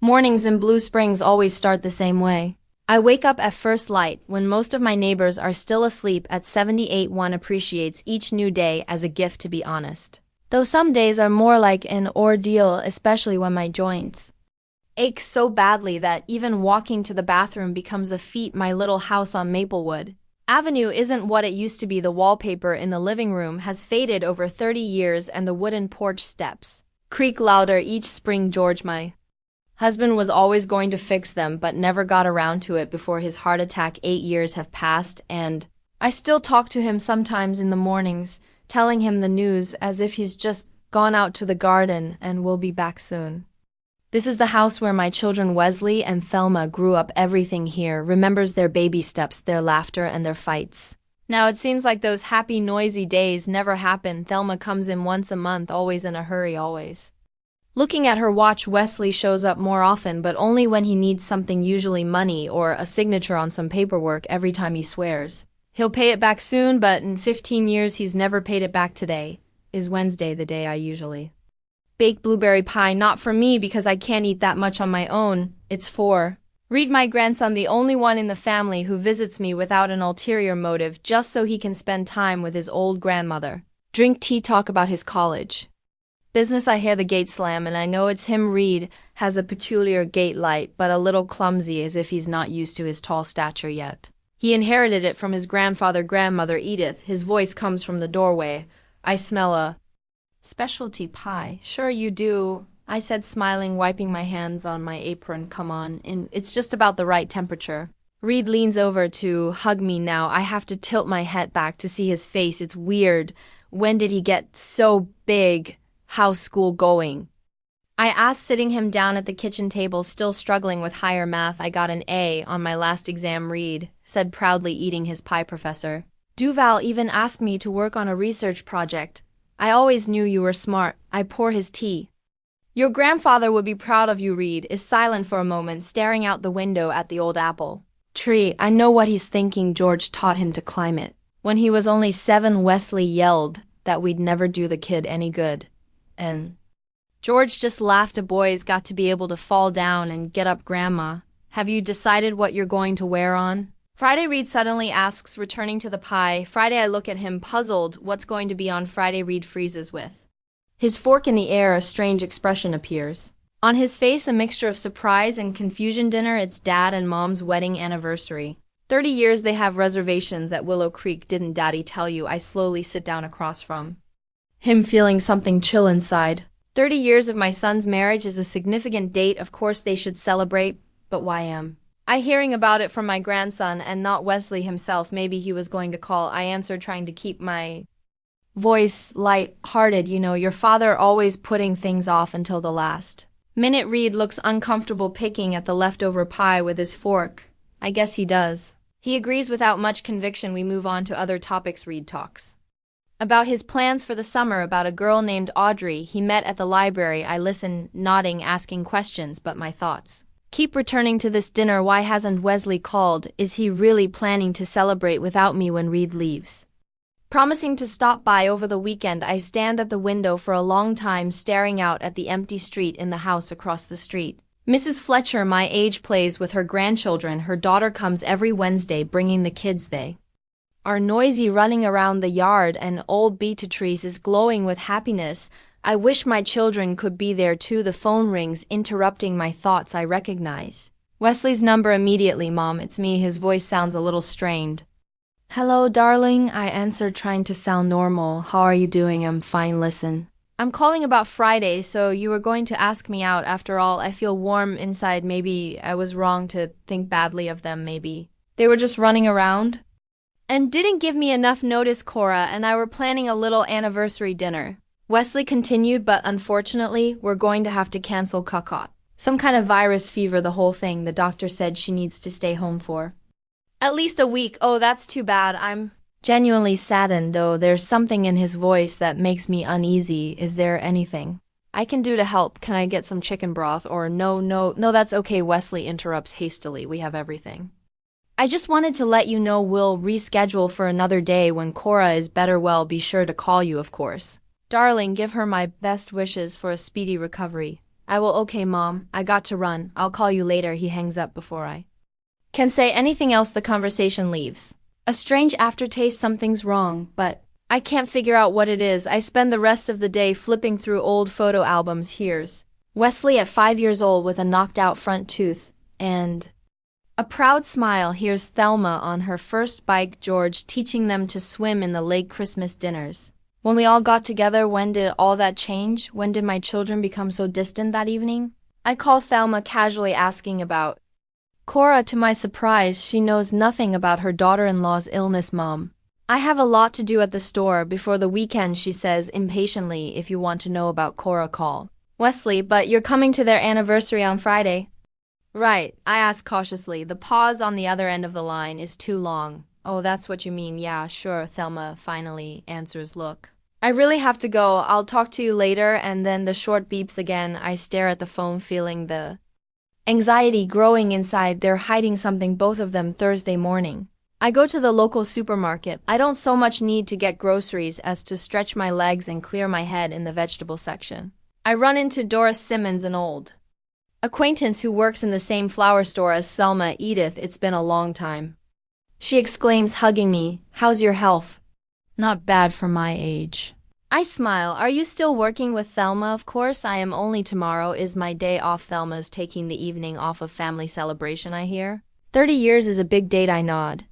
Mornings in Blue Springs always start the same way. I wake up at first light when most of my neighbors are still asleep at 78. One appreciates each new day as a gift, to be honest. Though some days are more like an ordeal, especially when my joints ache so badly that even walking to the bathroom becomes a feat. My little house on Maplewood Avenue isn't what it used to be. The wallpaper in the living room has faded over 30 years and the wooden porch steps creak louder each spring. George, my husband, was always going to fix them but never got around to it before his heart attack. 8 years have passed and I still talk to him sometimes in the mornings, telling him the news as if he's just gone out to the garden and will be back soon. This is the house where my children Wesley and Thelma grew up. Everything here remembers their baby steps, their laughter, and their fights. Now it seems like those happy, noisy days never happen. Thelma comes in once a month, always in a hurry, always looking at her watch. Wesley shows up more often, but only when he needs something, usually money or a signature on some paperwork. Every time he swears he'll pay it back soon, but in 15 years he's never paid it back. Today is Wednesday, the day I usually bake blueberry pie. Not for me, because I can't eat that much on my own. It's for Reed, my grandson, the only one in the family who visits me without an ulterior motive, just so he can spend time with his old grandmother, drink tea, talk about his college business. I hear the gate slam and I know it's him. Reed has a peculiar gait light, but a little clumsy, as if he's not used to his tall stature yet. He inherited it from his grandmother Edith. His voice comes from the doorway. I smell a specialty pie. Sure you do, I said, smiling, wiping my hands on my apron. Come on, it's just about the right temperature. Reed leans over to hug me. Now I have to tilt my head back to see his face. It's weird. When did he get so big? How's school going? I asked, sitting him down at the kitchen table, still struggling with higher math. I got an A on my last exam, Reed said proudly, eating his pie. Professor Duval even asked me to work on a research project. I always knew you were smart. I pour his tea. Your grandfather would be proud of you. Reed is silent for a moment, staring out the window at the old apple tree. I know what he's thinking. George taught him to climb it. When he was only 7, Wesley yelled that we'd never do the kid any good. And George just laughed. A boy's got to be able to fall down and get up. Grandma, have you decided what you're going to wear on Friday? Reed suddenly asks, returning to the pie. Friday. I look at him, puzzled. What's going to be on Friday? Reed freezes with his fork in the air. A strange expression appears on his face, a mixture of surprise and confusion. Dinner. It's Dad and Mom's wedding anniversary. 30 years they have reservations at Willow Creek. Didn't Daddy tell you? I slowly sit down across from him, feeling something chill inside. 30 years of my son's marriage is a significant date. Of course they should celebrate, but why am I hearing about it from my grandson and not Wesley himself? Maybe he was going to call. I answered, trying to keep my voice light-hearted. You know, your father always putting things off until the last minute. Reed looks uncomfortable, picking at the leftover pie with his fork. I guess he does. He agrees without much conviction. We move on to other topics. Reed talks about his plans for the summer, about a girl named Audrey he met at the library. I listen, nodding, asking questions, but my thoughts keep returning to this dinner. Why hasn't Wesley called? Is he really planning to celebrate without me? When Reed leaves, promising to stop by over the weekend, I stand at the window for a long time, staring out at the empty street. In the house across the street, Mrs. Fletcher, my age, plays with her grandchildren. Her daughter comes every Wednesday bringing the kids. They are noisy, running around the yard, and old Beatrice is glowing with happiness. I wish my children could be there too. The phone rings, interrupting my thoughts. I recognize Wesley's number immediately. Mom, it's me. His voice sounds a little strained. Hello, darling, I answered, trying to sound normal. How are you doing? I'm fine. Listen, I'm calling about Friday, so you were going to ask me out. After all, I feel warm inside. Maybe I was wrong to think badly of them. Maybe they were just running around and didn't give me enough notice. Cora and I were planning a little anniversary dinner, Wesley continued, but unfortunately, we're going to have to cancel. Caught some kind of virus fever, the whole thing. The doctor said she needs to stay home for at least a week. Oh, that's too bad. I'm genuinely saddened, though. There's something in his voice that makes me uneasy. Is there anything I can do to help? Can I get some chicken broth? Or no, that's okay. Wesley interrupts hastily. We have everything. I just wanted to let you know we'll reschedule for another day when Cora is better. Well, be sure to call you, of course. Darling, give her my best wishes for a speedy recovery. I will. Okay, Mom. I got to run. I'll call you later. He hangs up before I can say anything else. The conversation leaves a strange aftertaste. Something's wrong, but I can't figure out what it is. I spend the rest of the day flipping through old photo albums. Here's Wesley at 5 years old with a knocked out front tooth and a proud smile. Here's Thelma on her first bike, George teaching them to swim in the lake, Christmas dinners. When we all got together, when did all that change? When did my children become so distant that evening? I call Thelma, casually asking about Cora. To my surprise, she knows nothing about her daughter-in-law's illness. Mom, I have a lot to do at the store before the weekend, she says impatiently. If you want to know about Cora, call Wesley. But you're coming to their anniversary on Friday. Right, I ask cautiously. The pause on the other end of the line is too long. Oh, that's what you mean. Yeah, sure, Thelma finally answers. Look, I really have to go. I'll talk to you later. And then the short beeps again. I stare at the phone, feeling the anxiety growing inside. They're hiding something, both of them. Thursday morning, I go to the local supermarket. I don't so much need to get groceries as to stretch my legs and clear my head in the vegetable section. I run into Doris Simmons, an old acquaintance who works in the same flower store as Thelma. Edith, it's been a long time, she exclaims, hugging me. How's your health? Not bad for my age. I smile. Are you still working with Thelma? Of course I am. Only tomorrow is my day off. Thelma's taking the evening off of family celebration, I hear. 30 years is a big date. I nod,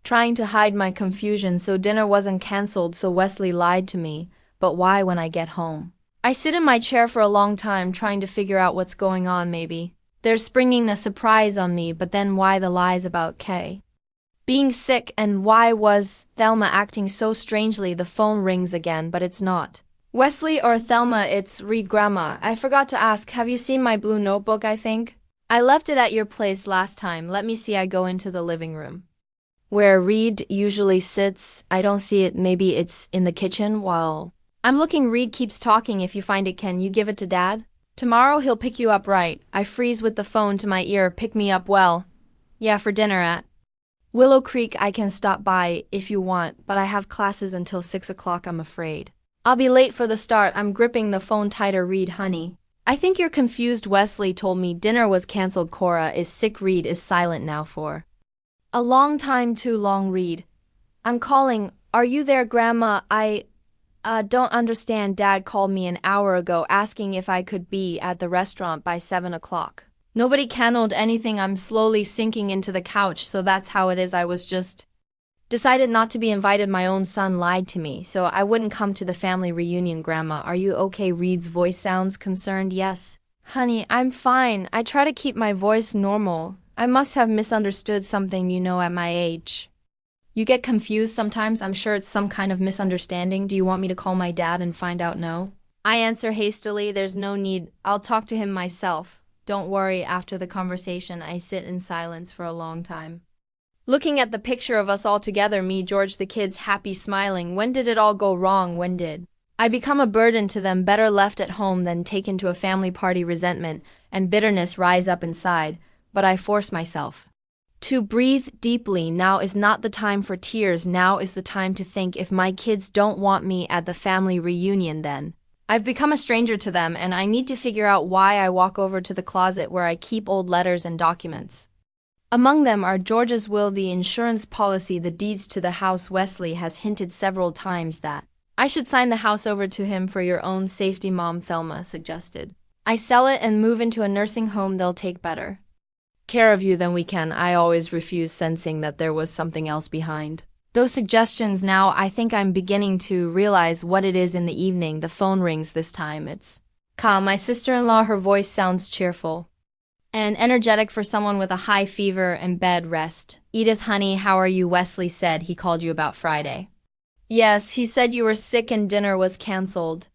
trying to hide my confusion. So dinner wasn't cancelled, so Wesley lied to me. But why? When I get home, I sit in my chair for a long time trying to figure out what's going on. Maybe they're springing a surprise on me, but then why the lies about Kay being sick, and why was Thelma acting so strangely? The phone rings again, but it's not Wesley or Thelma. It's Reed. Grandma, I forgot to ask, have you seen my blue notebook? I think I left it at your place last time. Let me see. I go into the living room where Reed usually sits. I don't see it. Maybe it's in the kitchen. While I'm looking, Reed keeps talking. If you find it, can you give it to Dad? Tomorrow he'll pick you up, right? I freeze with the phone to my ear. Pick me up? Well, yeah, for dinner at Willow Creek. I can stop by if you want, but I have classes until 6 o'clock. I'm afraid I'll be late for the start. I'm gripping the phone tighter. Reed, honey, I think you're confused. Wesley told me dinner was cancelled. Cora is sick. Reed is silent now for a long time. Too long. Reed, I'm calling. Are you there, Grandma? I don't understand. Dad called me an hour ago asking if I could be at the restaurant by 7 o'clock. Nobody canceled anything. I'm slowly sinking into the couch. So that's how it is. I was just decided not to be invited. My own son lied to me, so I wouldn't come to the family reunion. Grandma, are you okay? Reed's voice sounds concerned. Yes, honey, I'm fine. I try to keep my voice normal. I must have misunderstood something. You know, at my age, you get confused sometimes. I'm sure it's some kind of misunderstanding. Do you want me to call my dad and find out? No, I answer hastily. There's no need. I'll talk to him myself. Don't worry. After the conversation, I sit in silence for a long time, looking at the picture of us all together, me, George, the kids, happy, smiling. When did it all go wrong? When did I become a burden to them? Better left at home than taken to a family party. Resentment and bitterness rise up inside, but I force myself to breathe deeply. Now is not the time for tears. Now is the time to think. If my kids don't want me at the family reunion, then I've become a stranger to them, and I need to figure out why. I walk over to the closet where I keep old letters and documents. Among them are George's will, the insurance policy, the deeds to the house. Wesley has hinted several times that I should sign the house over to him for your own safety. Mom, Thelma suggested I sell it and move into a nursing home. They'll take better care of you than we can. I always refused, sensing that there was something else behind those suggestions. Now I think I'm beginning to realize what it is. In the evening, the phone rings. This time it's Ka, my sister-in-law. Her voice sounds cheerful and energetic for someone with a high fever and bed rest. Edith, honey, how are you? Wesley said he called you about Friday. Yes, he said you were sick and dinner was cancelled.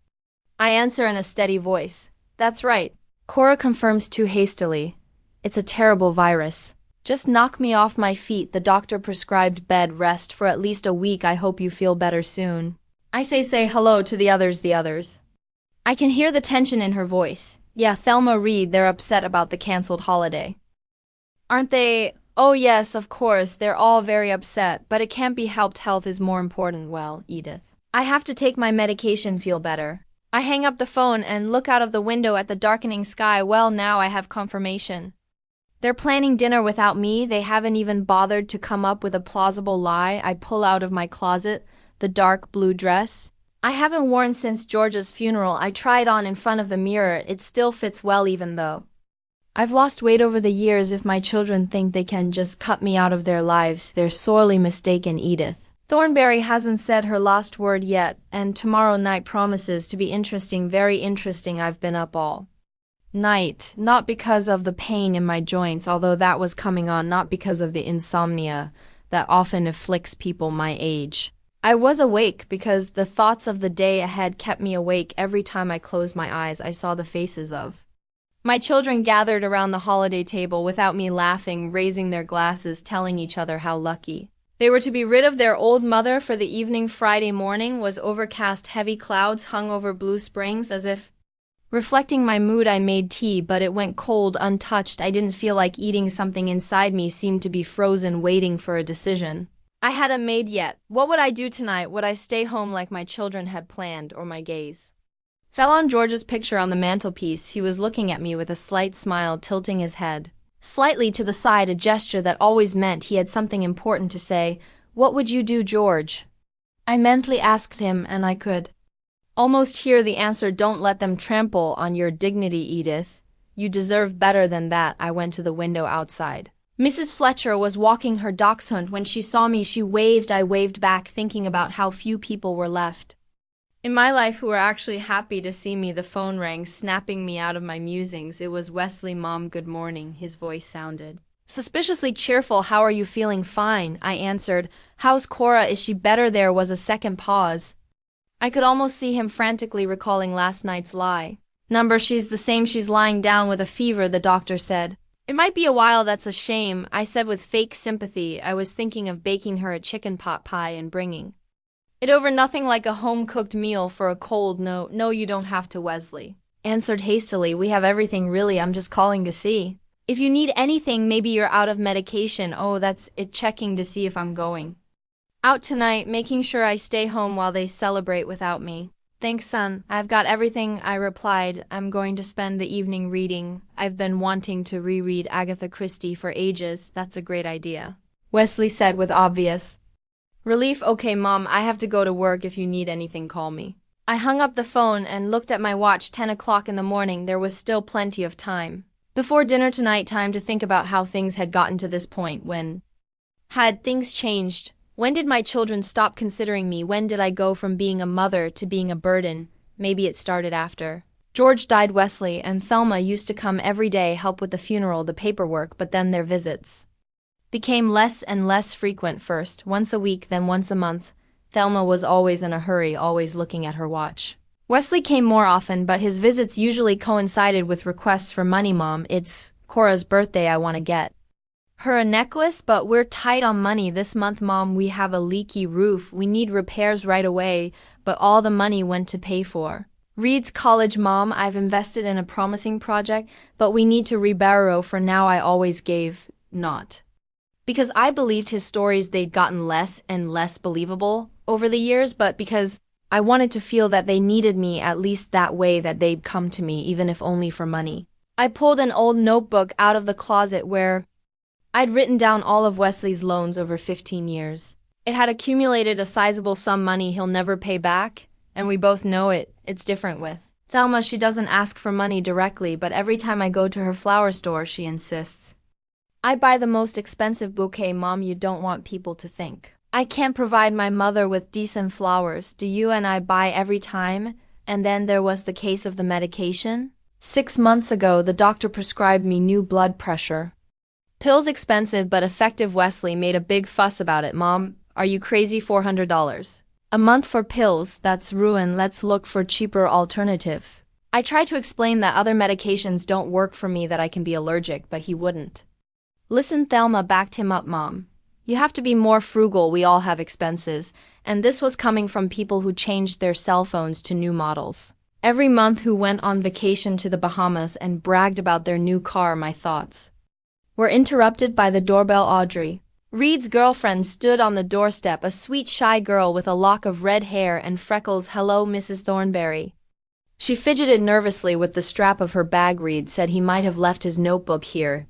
I answer in a steady voice. That's right. Cora confirms too hastily. It's a terrible virus. Just knock me off my feet. The doctor prescribed bed rest for at least a week. I hope you feel better soon. I say hello to the others. I can hear the tension in her voice. Yeah, Thelma, Reed, they're upset about the cancelled holiday. Aren't they? Oh yes, of course, they're all very upset, but it can't be helped. Health is more important. Well, Edith, I have to take my medication. Feel better. I hang up the phone and look out of the window at the darkening sky. Well, now I have confirmation. They're planning dinner without me. They haven't even bothered to come up with a plausible lie. I pull out of my closet the dark blue dress I haven't worn since George's funeral. I tried on in front of the mirror. It still fits well even though I've lost weight over the years. If my children think they can just cut me out of their lives, they're sorely mistaken. Edith Thornberry hasn't said her last word yet, and tomorrow night promises to be interesting, very interesting. I've been up all night, not because of the pain in my joints, although that was coming on, not because of the insomnia that often afflicts people my age. I was awake because the thoughts of the day ahead kept me awake. Every time I closed my eyes, I saw the faces of my children gathered around the holiday table without me, laughing, raising their glasses, telling each other how lucky they were to be rid of their old mother. For the evening Friday morning was overcast. Heavy clouds hung over Blue Springs as if reflecting my mood. I made tea, but it went cold, untouched. I didn't feel like eating. Something inside me seemed to be frozen, waiting for a decision. I hadn't made yet. What would I do tonight? Would I stay home like my children had planned, or my gaze fell on George's picture on the mantelpiece? He was looking at me with a slight smile, tilting his head slightly to the side, a gesture that always meant he had something important to say. What would you do, George? I mentally asked him, and I could almost hear the answer. Don't let them trample on your dignity, Edith. You deserve better than that. I went to the window outside. Mrs. Fletcher was walking her dachshund. When she saw me, she waved. I waved back, thinking about how few people were left in my life who were actually happy to see me. The phone rang, snapping me out of my musings. It was Wesley. Mom, good morning. His voice sounded suspiciously cheerful. How are you feeling? Fine, I answered. How's Cora? Is she better? There was a second pause. I could almost see him frantically recalling last night's lie. Number, she's the same. She's lying down with a fever, the doctor said. It might be a while. That's a shame, I said with fake sympathy. I was thinking of baking her a chicken pot pie and bringing it over. Nothing like a home-cooked meal for a cold. No, you don't have to, Wesley answered hastily. We have everything, really. I'm just calling to see if you need anything. Maybe you're out of medication. Oh, that's it. Checking to see if I'm going out tonight, making sure I stay home while they celebrate without me. Thanks, son. I've got everything, I replied. I'm going to spend the evening reading. I've been wanting to reread Agatha Christie for ages. That's a great idea, Wesley said with obvious relief. Okay, Mom, I have to go to work. If you need anything, call me. I hung up the phone and looked at my watch. 10 o'clock in the morning. There was still plenty of time before dinner tonight, time to think about how things had gotten to this point. When had things changed? When did my children stop considering me? When did I go from being a mother to being a burden? Maybe it started after George died. Wesley and Thelma used to come every day, help with the funeral, the paperwork, but then their visits became less and less frequent. First once a week, then once a month. Thelma was always in a hurry, always looking at her watch. Wesley came more often, but his visits usually coincided with requests for money. Mom, it's Cora's birthday. I want to get her a necklace, but we're tight on money this month. Mom, we have a leaky roof. We need repairs right away, but all the money went to pay for Reed's college. Mom, I've invested in a promising project, but we need to reborrow for now. I always gave, not because I believed his stories. They'd gotten less and less believable over the years, but because I wanted to feel that they needed me, at least that way, that they'd come to me, even if only for money. I pulled an old notebook out of the closet where I'd written down all of Wesley's loans over 15 years. It had accumulated a sizable sum, money he'll never pay back, and we both know it. It's different with Thelma. She doesn't ask for money directly, but every time I go to her flower store, she insists I buy the most expensive bouquet. Mom, you don't want people to think I can't provide my mother with decent flowers, do you? And I buy every time. And then there was the case of the medication. 6 months ago, the doctor prescribed me new blood pressure pills, expensive but effective. Wesley made a big fuss about it. Mom, are you crazy? $400 a month for pills? That's ruin. Let's look for cheaper alternatives. I tried to explain that other medications don't work for me, that I can be allergic, but he wouldn't listen. Thelma backed him up. Mom, you have to be more frugal. We all have expenses. And this was coming from people who changed their cell phones to new models every month, who went on vacation to the Bahamas and bragged about their new car. My thoughts were interrupted by the doorbell. Audrey, Reed's girlfriend, stood on the doorstep, a sweet, shy girl with a lock of red hair and freckles. Hello, Mrs. Thornberry. She fidgeted nervously with the strap of her bag. Reed said he might have left his notebook here.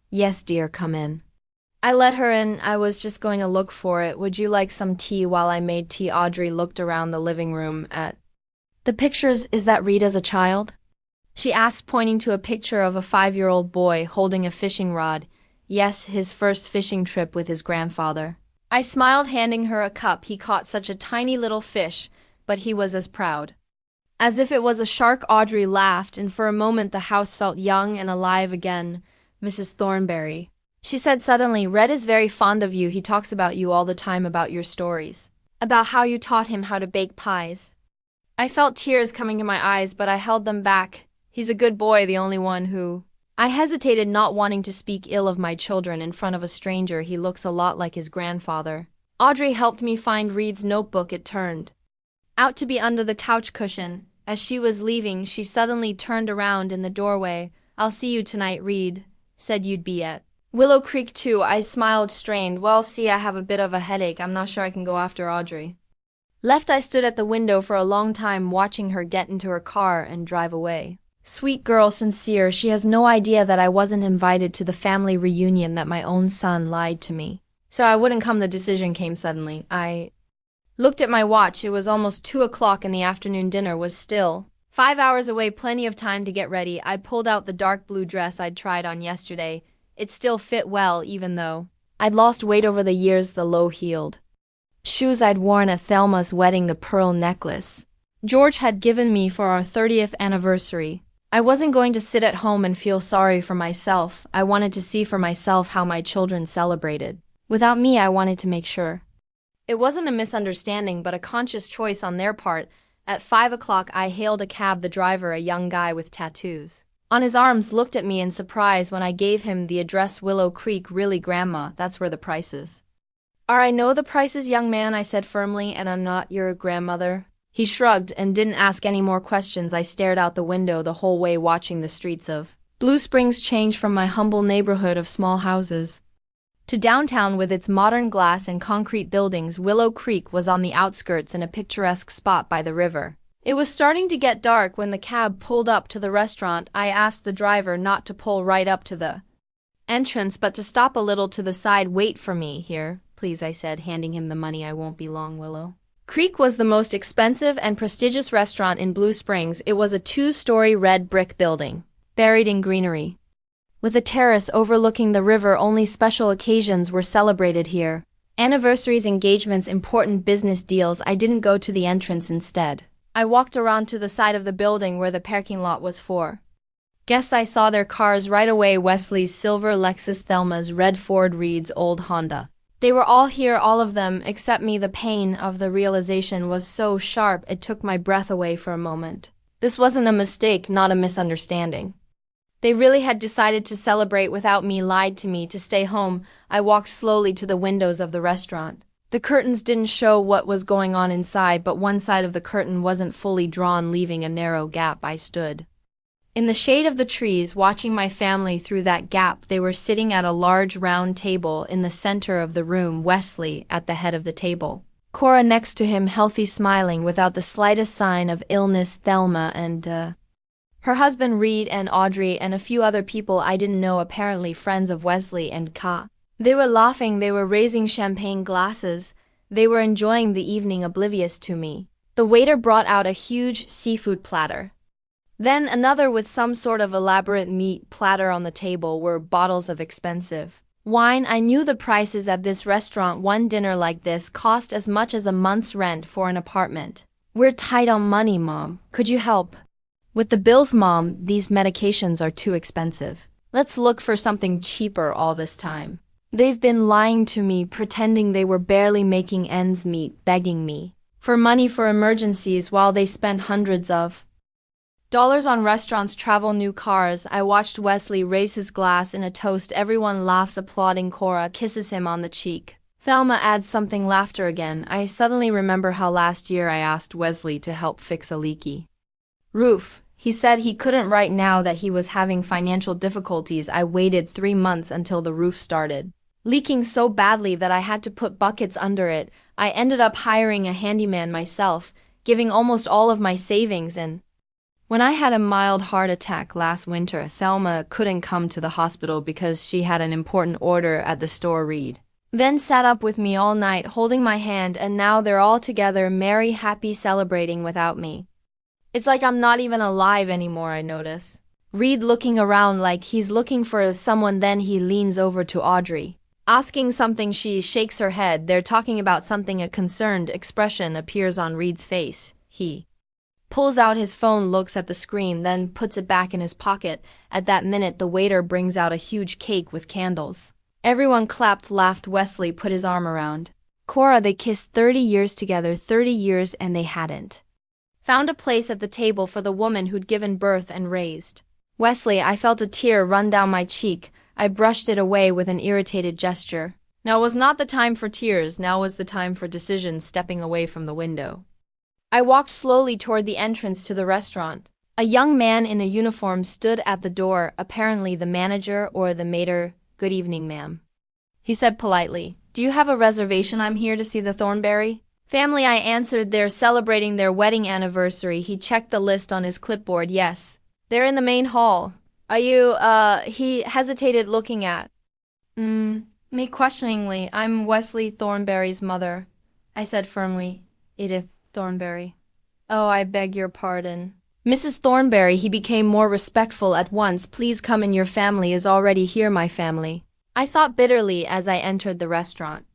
Yes, dear, come in. I let her in. I was just going to look for it. Would you like some tea while I made tea? Audrey looked around the living room at the pictures. Is that Reed as a child? She asked, pointing to a picture of a 5-year-old boy holding a fishing rod. Yes, his first fishing trip with his grandfather. I smiled, handing her a cup. He caught such a tiny little fish, but he was as proud as if it was a shark. Audrey laughed, and for a moment the house felt young and alive again. Mrs. Thornberry, she said suddenly, Red is very fond of you. He talks about you all the time, about your stories, about how you taught him how to bake pies. I felt tears coming to my eyes, but I held them back. He's a good boy, the only one who... I hesitated, not wanting to speak ill of my children in front of a stranger. He looks a lot like his grandfather. Audrey helped me find Reed's notebook. It turned out to be under the couch cushion. As she was leaving, she suddenly turned around in the doorway. I'll see you tonight, Reed said you'd be at Willow Creek too. I smiled, strained. Well, see, I have a bit of a headache. I'm not sure I can go after Audrey left. I stood at the window for a long time, watching her get into her car and drive away. Sweet girl, sincere. She has no idea that I wasn't invited to the family reunion, that my own son lied to me so I wouldn't come. The decision came suddenly. I looked at my watch. It was almost 2 o'clock in the afternoon. Dinner was still 5 hours away, plenty of time to get ready. I pulled out the dark blue dress I'd tried on yesterday. It still fit well, even though I'd lost weight over the years. The low-heeled shoes I'd worn at Thelma's wedding, the pearl necklace George had given me for our 30th anniversary. I wasn't going to sit at home and feel sorry for myself. I wanted to see for myself how my children celebrated. Without me, I wanted to make sure. It wasn't a misunderstanding, but a conscious choice on their part. At 5 o'clock, I hailed a cab. The driver, a young guy with tattoos on his arms, looked at me in surprise when I gave him the address. Willow Creek. Really, Grandma? That's where the prices are. I know the prices, young man, I said firmly, and I'm not your grandmother. He shrugged and didn't ask any more questions. I stared out the window the whole way, watching the streets of Blue Springs change from my humble neighborhood of small houses to downtown with its modern glass and concrete buildings. Willow Creek was on the outskirts, in a picturesque spot by the river. It was starting to get dark when the cab pulled up to the restaurant. I asked the driver not to pull right up to the entrance, but to stop a little to the side. Wait for me here, please, I said, handing him the money. I won't be long. Willow Creek was the most expensive and prestigious restaurant in Blue Springs. It was a 2-story red brick building, buried in greenery, with a terrace overlooking the river. Only special occasions were celebrated here. Anniversaries, engagements, important business deals. I didn't go to the entrance. Instead, I walked around to the side of the building where the parking lot was for guests. I saw their cars right away. Wesley's silver Lexus, Thelma's red Ford, Reed's old Honda. They were all here, all of them, except me. The pain of the realization was so sharp it took my breath away for a moment. This wasn't a mistake, not a misunderstanding. They really had decided to celebrate without me, lied to me, to stay home. I walked slowly to the windows of the restaurant. The curtains didn't show what was going on inside, but one side of the curtain wasn't fully drawn, leaving a narrow gap. I stood in the shade of the trees, watching my family through that gap. They were sitting at a large round table in the center of the room. Wesley at the head of the table, Cora next to him, healthy, smiling without the slightest sign of illness, Thelma and her husband Reed, and Audrey, and a few other people I didn't know, apparently friends of Wesley and Ka. They were laughing, they were raising champagne glasses, they were enjoying the evening, oblivious to me. The waiter brought out a huge seafood platter. Then another with some sort of elaborate meat platter. On the table were bottles of expensive wine. I knew the prices at this restaurant. One dinner like this cost as much as a month's rent for an apartment. We're tight on money, Mom. Could you help with the bills, Mom? These medications are too expensive. Let's look for something cheaper. All this time, they've been lying to me, pretending they were barely making ends meet, begging me for money for emergencies while they spent hundreds of dollars on restaurants, travel, new cars. I watched Wesley raise his glass in a toast. Everyone laughs, applauding. Cora kisses him on the cheek. Thelma adds something, laughter again. I suddenly remember how last year I asked Wesley to help fix a leaky roof. He said he couldn't right now, that he was having financial difficulties. I waited 3 months until the roof started leaking so badly that I had to put buckets under it. I ended up hiring a handyman myself, giving almost all of my savings, and When I had a mild heart attack last winter, Thelma couldn't come to the hospital because she had an important order at the store. Reed then sat up with me all night holding my hand, and now they're all together, merry, happy, celebrating without me. It's like I'm not even alive anymore, I notice. Reed looking around like he's looking for someone, then he leans over to Audrey. Asking something, she shakes her head. They're talking about something. A concerned expression appears on Reed's face. He pulls out his phone, looks at the screen, then puts it back in his pocket. At that minute, the waiter brings out a huge cake with candles. Everyone clapped, laughed. Wesley put his arm around Cora. They kissed 30 years together, 30 years, and they hadn't found a place at the table for the woman who'd given birth and raised Wesley. I felt a tear run down my cheek. I brushed it away with an irritated gesture. Now was not the time for tears, now was the time for decisions. Stepping away from the window, I walked slowly toward the entrance to the restaurant. A young man in a uniform stood at the door, apparently the manager or the maître. "Good evening, ma'am," he said politely. "Do you have a reservation? I'm here to see the Thornberry family," I answered. "They're celebrating their wedding anniversary." He checked the list on his clipboard. "Yes, they're in the main hall. Are you, he hesitated, looking at me questioningly. "I'm Wesley Thornberry's mother," I said firmly. "Edith Thornberry." "Oh, I beg your pardon, Mrs. Thornberry." He became more respectful at once. "Please come in, your family is already here." "My family?" I thought bitterly as I entered the restaurant.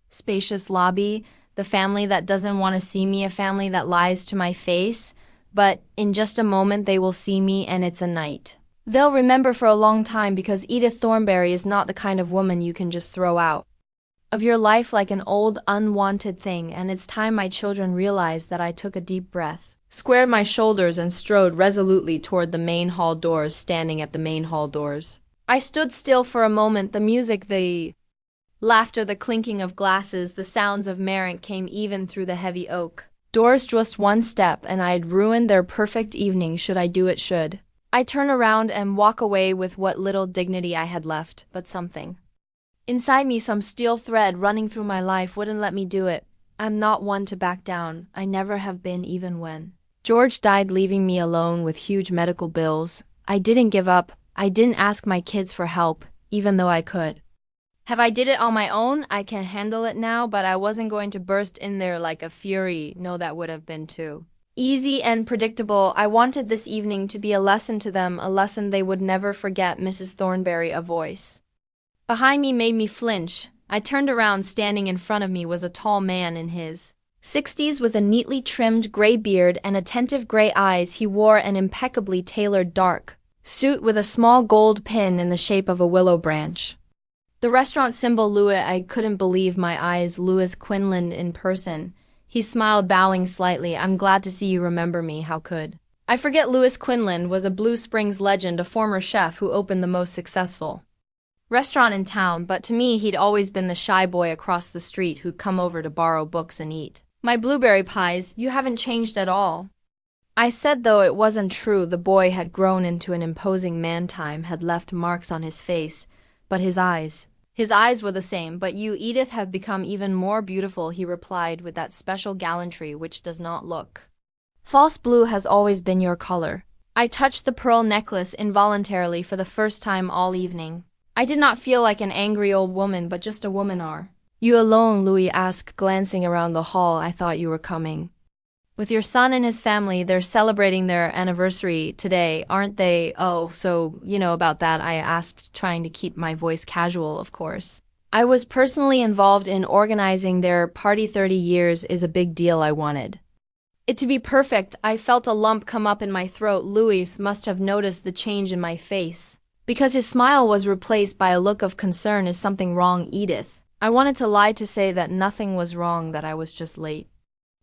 Spacious lobby, the family that doesn't want to see me, a family that lies to my face. But in just a moment they will see me, and it's a night they'll remember for a long time, because Edith Thornberry is not the kind of woman you can just throw out of your life like an old, unwanted thing. And it's time my children realized that. I took a deep breath, squared my shoulders, and strode resolutely toward the main hall doors. Standing at the main hall doors, I stood still for a moment. The music, the laughter, the clinking of glasses, the sounds of merriment came even through the heavy oak doors. Just one step, and I'd ruined their perfect evening. Should I do it? Should I turn around and walk away with what little dignity I had left? But something inside me, some steel thread running through my life, wouldn't let me do it. I'm not one to back down. I never have been, even when George died, leaving me alone with huge medical bills. I didn't give up. I didn't ask my kids for help, even though I could have. I did it on my own. I can handle it now, but I wasn't going to burst in there like a fury. No, that would have been too easy and predictable. I wanted this evening to be a lesson to them, a lesson they would never forget. "Mrs. Thornberry," a voice behind me made me flinch. I turned around. Standing in front of me was a tall man in his 60s with a neatly trimmed gray beard and attentive gray eyes. He wore an impeccably tailored dark suit with a small gold pin in the shape of a willow branch. The restaurant symbol, Louis. I couldn't believe my eyes. Louis Quinlan in person. He smiled, bowing slightly. "I'm glad to see you remember me. How could I forget?" Louis Quinlan was a Blue Springs legend, a former chef who opened the most successful restaurant in town, but to me he'd always been the shy boy across the street who'd come over to borrow books and eat my blueberry pies. "You haven't changed at all," I said, though it wasn't true. The boy had grown into an imposing man. Time had left marks on his face, but his eyes were the same. "But you, Edith, have become even more beautiful," he replied with that special gallantry which does not look false. "Blue has always been your color." I touched the pearl necklace involuntarily for the first time all evening. I did not feel like an angry old woman, but just a woman. "Are you alone?" Louis asked, glancing around the hall. "I thought you were coming with your son and his family. They're celebrating their anniversary today, aren't they?" "Oh, so you know about that?" I asked, trying to keep my voice casual. "Of course. I was personally involved in organizing their party. 30 years is a big deal. I wanted it to be perfect." I felt a lump come up in my throat. Louis must have noticed the change in my face, because his smile was replaced by a look of concern. "Is something wrong, Edith?" I wanted to lie, to say that nothing was wrong, that I was just late.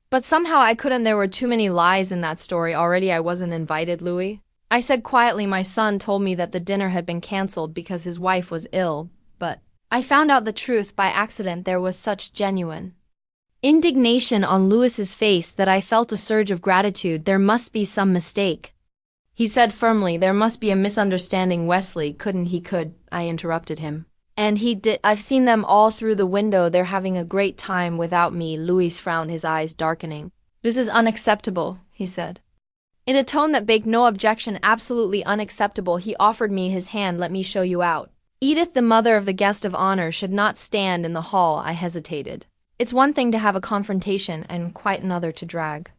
But somehow I couldn't. There were too many lies in that story already. I wasn't invited, Louis. I said quietly. "My son told me that the dinner had been canceled because his wife was ill, but I found out the truth by accident." There was such genuine indignation on Louis's face that I felt a surge of gratitude. "There must be some mistake," he said firmly. "There must be a misunderstanding." "Wesley could," I interrupted him. "And he did. I've seen them all through the window. They're having a great time without me." Louis frowned, his eyes darkening. "This is unacceptable," he said. In a tone that baked no objection, absolutely unacceptable, he offered me his hand. Let me show you out. Edith, the mother of the guest of honor, should not stand in the hall. I hesitated. It's one thing to have a confrontation and quite another to drag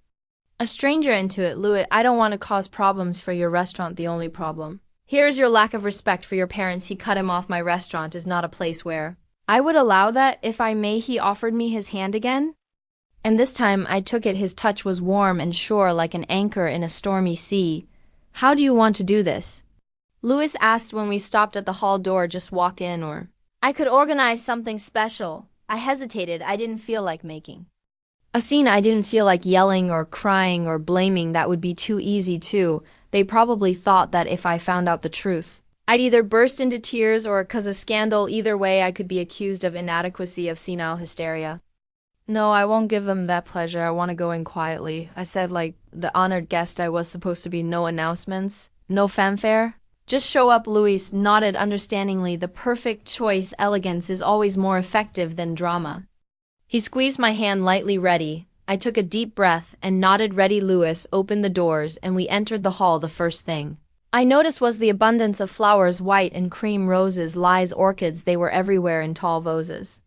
a stranger into it. Louis, I don't want to cause problems for your restaurant. The only problem here is your lack of respect for your parents. He cut him off. My restaurant is not a place where I would allow that. If I may. He offered me his hand again, and this time I took it. His touch was warm and sure, like an anchor in a stormy sea. How do you want to do this? Louis asked when we stopped at the hall door. Just walk in, or I could organize something special. I hesitated. I didn't feel like making a scene. I didn't feel like yelling or crying or blaming. That would be too easy too. They probably thought that if I found out the truth, I'd either burst into tears or cause a scandal. Either way, I could be accused of inadequacy, of senile hysteria. No, I won't give them that pleasure. I want to go in quietly. I said like the honored guest I was supposed to be. No announcements, no fanfare. Just show up. Louis nodded understandingly. The perfect choice. Elegance is always more effective than drama. He squeezed my hand lightly. Ready? I took a deep breath and nodded. Ready. Louis opened the doors and we entered the hall. The first thing I noticed was the abundance of flowers, white and cream roses, lilacs, orchids. They were everywhere in tall vases,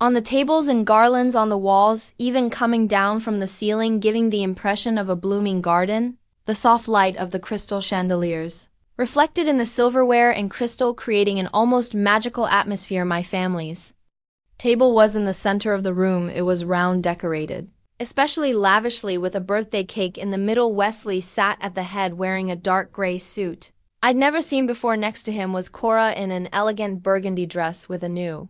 on the tables, and garlands on the walls, even coming down from the ceiling, giving the impression of a blooming garden. The soft light of the crystal chandeliers reflected in the silverware and crystal, creating an almost magical atmosphere. My family's table was in the center of the room. It was round, decorated especially lavishly with a birthday cake in the middle. Wesley sat at the head wearing a dark gray suit I'd never seen before. Next to him was Cora in an elegant burgundy dress with a new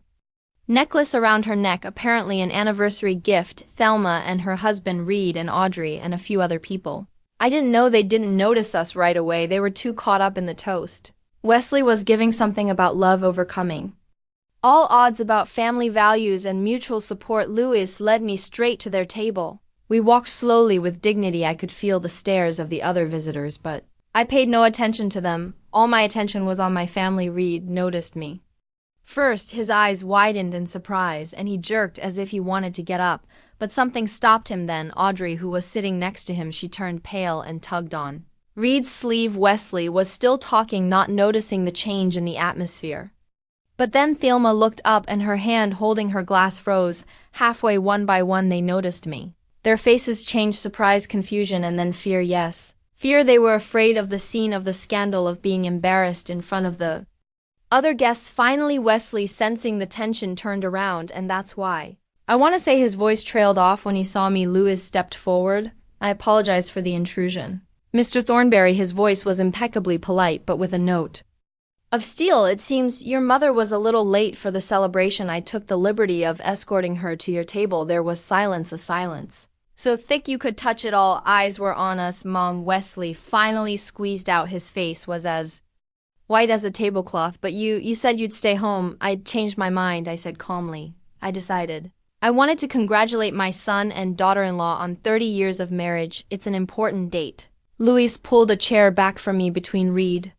necklace around her neck, apparently an anniversary gift. Thelma and her husband Reed and Audrey and a few other people. I didn't know they didn't notice us right away. They were too caught up in the toast Wesley was giving, something about love overcoming all odds, about family values and mutual support. Louis led me straight to their table. We walked slowly with dignity. I could feel the stares of the other visitors, but I paid no attention to them. All my attention was on my family. Reed noticed me first. His eyes widened in surprise, and he jerked as if he wanted to get up, but something stopped him. Then Audrey, who was sitting next to him, she turned pale and tugged on Reed's sleeve. Wesley was still talking, not noticing the change in the atmosphere. But then Thelma looked up and her hand holding her glass froze. Halfway, one by one, they noticed me. Their faces changed: surprise, confusion, and then fear. Yes, fear. They were afraid of the scene, of the scandal, of being embarrassed in front of the other guests. Finally, Wesley, sensing the tension, turned around, and that's why I want to say his voice trailed off when he saw me. Louis stepped forward. I apologized for the intrusion, Mr. Thornberry. His voice was impeccably polite, but with a note of steel. It seems your mother was a little late for the celebration. I took the liberty of escorting her to your table. There was silence, a silence so thick you could touch it. All eyes were on us. Mom, Wesley finally squeezed out. His face was as white as a tablecloth. But you said you'd stay home. I'd changed my mind, I said calmly. I decided I wanted to congratulate my son and daughter-in-law on 30 years of marriage. It's an important date. Louis pulled a chair back from me between Reed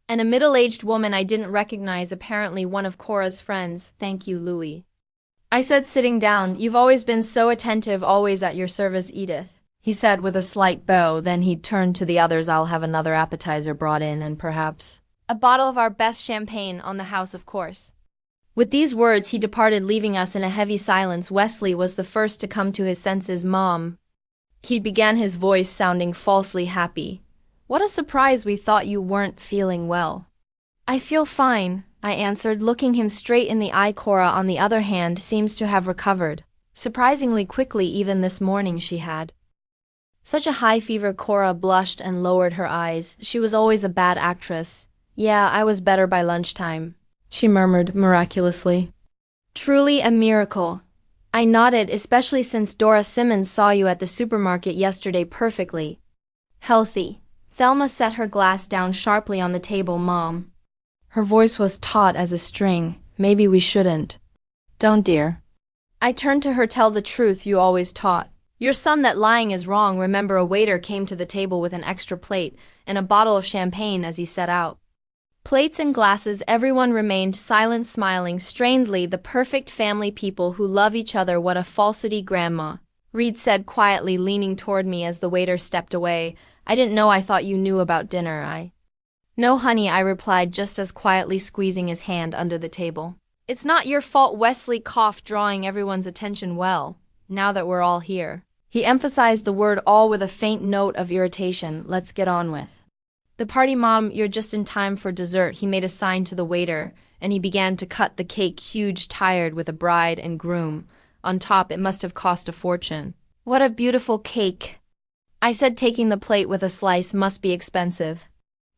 and a middle-aged woman I didn't recognize, apparently one of Cora's friends. Thank you, Louis, I said, sitting down. You've always been so attentive, always at your service, Edith, he said with a slight bow. Then he turned to the others. I'll have another appetizer brought in, and perhaps a bottle of our best champagne on the house, of course. With these words he departed, leaving us in a heavy silence. Wesley was the first to come to his senses. Mom, he began, his voice sounding falsely happy. What a surprise. We thought you weren't feeling well. I feel fine, I answered, looking him straight in the eye. Cora, on the other hand, seems to have recovered surprisingly quickly. Even this morning she had such a high fever. Cora blushed and lowered her eyes. She was always a bad actress. Yeah, I was better by lunchtime, she murmured miraculously. Truly a miracle. I nodded, especially since Dora Simmons saw you at the supermarket yesterday. Perfectly healthy. Thelma set her glass down sharply on the table. Mom, her voice was taut as a string. Maybe we shouldn't. Don't, dear. I turned to her. Tell the truth. You always taught your son that lying is wrong. Remember, a waiter came to the table with an extra plate and a bottle of champagne as he set out plates and glasses. Everyone remained silent, smiling strangely. The perfect family, people who love each other. What a falsity, Grandma, Reed said quietly, leaning toward me as the waiter stepped away. I didn't know. I thought you knew about dinner. No, honey, I replied just as quietly, squeezing his hand under the table. It's not your fault, Wesley coughed, drawing everyone's attention. Well, now that we're all here. He emphasized the word all with a faint note of irritation. Let's get on with the party, Mom. You're just in time for dessert. He made a sign to the waiter, and he began to cut the cake, huge, tired, with a bride and groom on top. It must have cost a fortune. What a beautiful cake, I said, taking the plate with a slice. Must be expensive.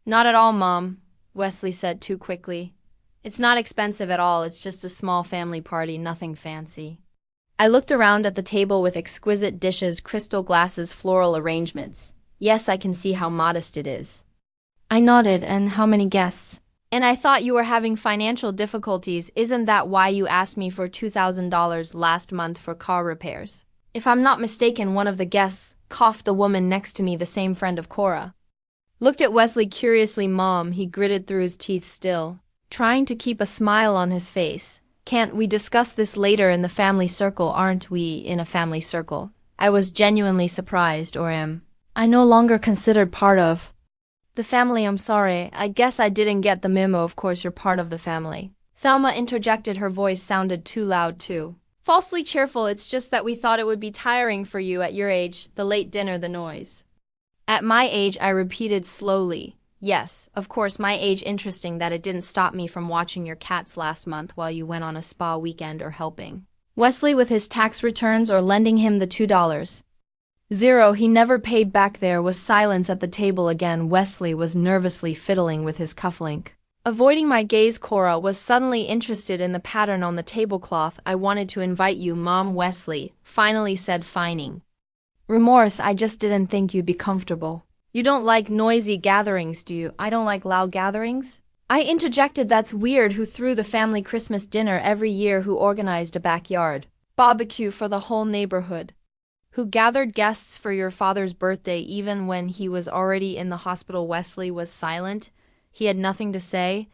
Not at all, Mom, Wesley said too quickly. It's not expensive at all. It's just a small family party, nothing fancy. I looked around at the table with exquisite dishes, crystal glasses, floral arrangements. Yes, I can see how modest it is. I nodded. And how many guests? And I thought you were having financial difficulties. Isn't that why you asked me for $2,000 last month for car repairs? If I'm not mistaken, one of the guests, coughed the woman next to me, the same friend of Cora. Looked at Wesley curiously. Mom, he gritted through his teeth, still trying to keep a smile on his face. Can't we discuss this later in the family circle? Aren't we in a family circle? I was genuinely surprised. Or am I no longer considered part of the family? I'm sorry, I guess I didn't get the memo. Of course you're part of the family, Thelma interjected. Her voice sounded too loud, too falsely cheerful. It's just that we thought it would be tiring for you at your age, the late dinner, the noise. At my age, I repeated slowly. Yes, of course, my age. Interesting that it didn't stop me from watching your cats last month while you went on a spa weekend, or helping Wesley with his tax returns, or lending him the $2. He never paid back. There was silence at the table again. Wesley was nervously fiddling with his cufflink. Avoiding my gaze, Cora was suddenly interested in the pattern on the tablecloth. I wanted to invite you, Mom, Wesley finally said, feigning remorse. I just didn't think you'd be comfortable. You don't like noisy gatherings, do you? I don't like loud gatherings, I interjected. That's weird. Who threw the family Christmas dinner every year? Who organized a backyard barbecue for the whole neighborhood? Who gathered guests for your father's birthday even when he was already in the hospital? Wesley was silent. He had nothing to say.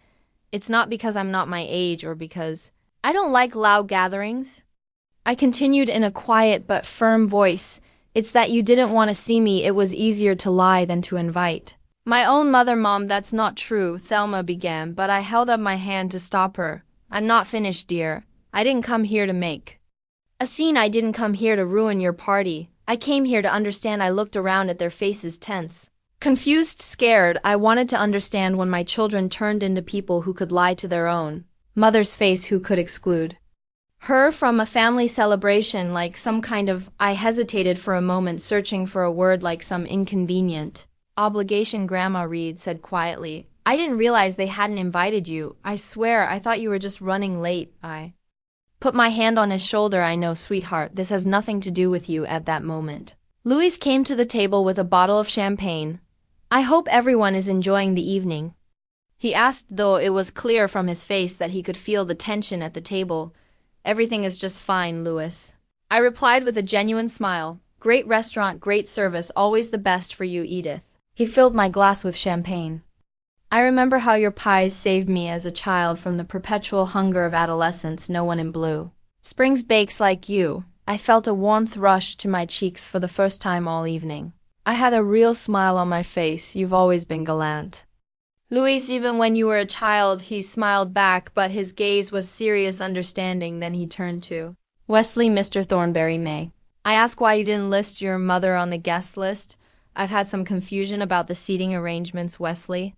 It's not because I'm not my age or because I don't like loud gatherings, I continued in a quiet but firm voice. It's that you didn't want to see me. It was easier to lie than to invite my own mother. Mom, that's not true, Thelma began, but I held up my hand to stop her. I'm not finished, dear. I didn't come here to make a scene. I didn't come here to ruin your party. I came here to understand. I looked around at their faces, tense, confused, scared. I wanted to understand when my children turned into people who could lie to their own mother's face, who could exclude her from a family celebration like some kind of— I hesitated for a moment, searching for a word, like some inconvenient obligation. Grandma Reed said quietly, I didn't realize they hadn't invited you. I swear, I thought you were just running late. I put my hand on his shoulder. I know, sweetheart, this has nothing to do with you. At that moment, Louise came to the table with a bottle of champagne. I hope everyone is enjoying the evening, he asked, though it was clear from his face that he could feel the tension at the table. Everything is just fine, Louis, I replied with a genuine smile. Great restaurant, great service, always the best for you, Edith. He filled my glass with champagne. I remember how your pies saved me as a child from the perpetual hunger of adolescence. No one in Blue Springs bakes like you. I felt a warmth rush to my cheeks for the first time all evening. I had a real smile on my face. You've always been gallant, Louise, even when you were a child. He smiled back, but his gaze was serious, understanding. Then he turned to Wesley. Mr. Thornberry, may I ask why you didn't list your mother on the guest list? I've had some confusion about the seating arrangements. Wesley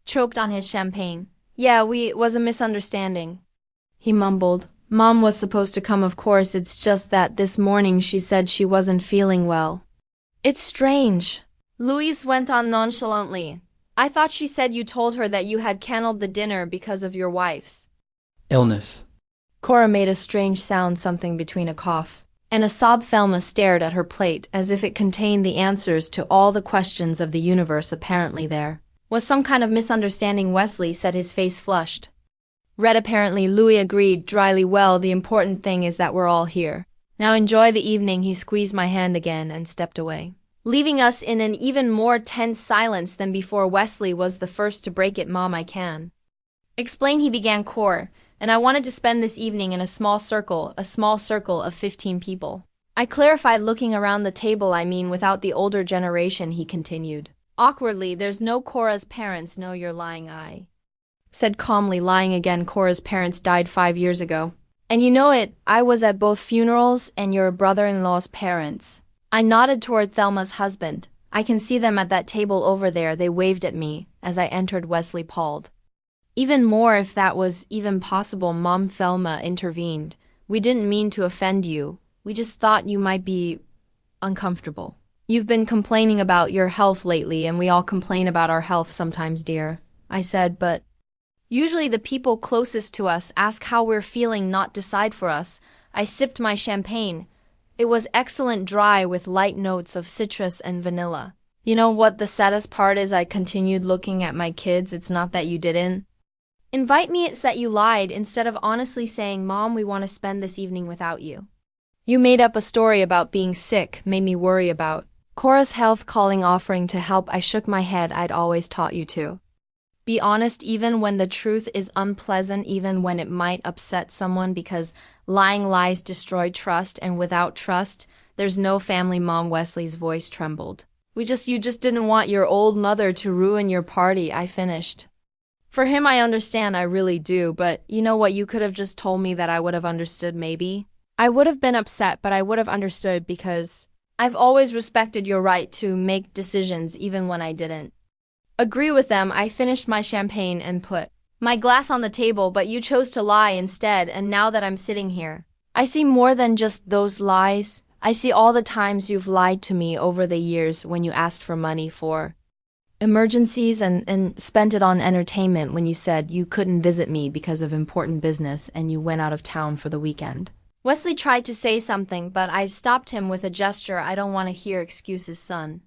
choked on his champagne. Yeah, it was a misunderstanding, he mumbled. Mom was supposed to come, of course. It's just that this morning she said she wasn't feeling well. It's strange, Louise went on nonchalantly. I thought she said you told her that you had canceled the dinner because of your wife's illness. Cora made a strange sound, something between a cough and a sob. Thelma stared at her plate as if it contained the answers to all the questions of the universe. Apparently there was some kind of misunderstanding, Wesley said, his face flushed red. Apparently, Louis agreed dryly. Well, the important thing is that we're all here. Now enjoy the evening. He squeezed my hand again and stepped away, leaving us in an even more tense silence than before. Wesley was the first to break it. Mom, I can explain, he began. Core and I wanted to spend this evening in a small circle of 15 people. I clarified, looking around the table. I mean, without the older generation, he continued. Awkwardly, there's no Cora's parents know you're lying. I said calmly, lying again. Cora's parents died 5 years ago. And you know it, I was at both funerals and your brother-in-law's parents. I nodded toward Thelma's husband. I can see them at that table over there. They waved at me as I entered. Wesley palled. Even more, if that was even possible, Mom. Thelma intervened. We didn't mean to offend you. We just thought you might be uncomfortable. You've been complaining about your health lately, and we all complain about our health sometimes, dear, I said, but usually the people closest to us ask how we're feeling, not decide for us. I sipped my champagne. It was excellent, dry with light notes of citrus and vanilla. You know what the saddest part is? I continued, looking at my kids. It's not that you didn't invite me, it's that you lied. Instead of honestly saying, Mom, we want to spend this evening without you, you made up a story about being sick, made me worry about Cora's health, calling, offering to help. I shook my head. I'd always taught you to be honest, even when the truth is unpleasant, even when it might upset someone, because lying lies destroy trust, and without trust, there's no family. Mom. Wesley's voice trembled. You just didn't want your old mother to ruin your party, I finished. For him, I understand, I really do, but you know what, you could have just told me that. I would have understood. Maybe I would have been upset, but I would have understood, because I've always respected your right to make decisions even when I didn't agree with them. I finished my champagne and put my glass on the table, but you chose to lie instead, and now that I'm sitting here, I see more than just those lies. I see all the times you've lied to me over the years, when you asked for money for emergencies and spent it on entertainment, when you said you couldn't visit me because of important business and you went out of town for the weekend. Wesley tried to say something, but I stopped him with a gesture. I don't want to hear excuses, son.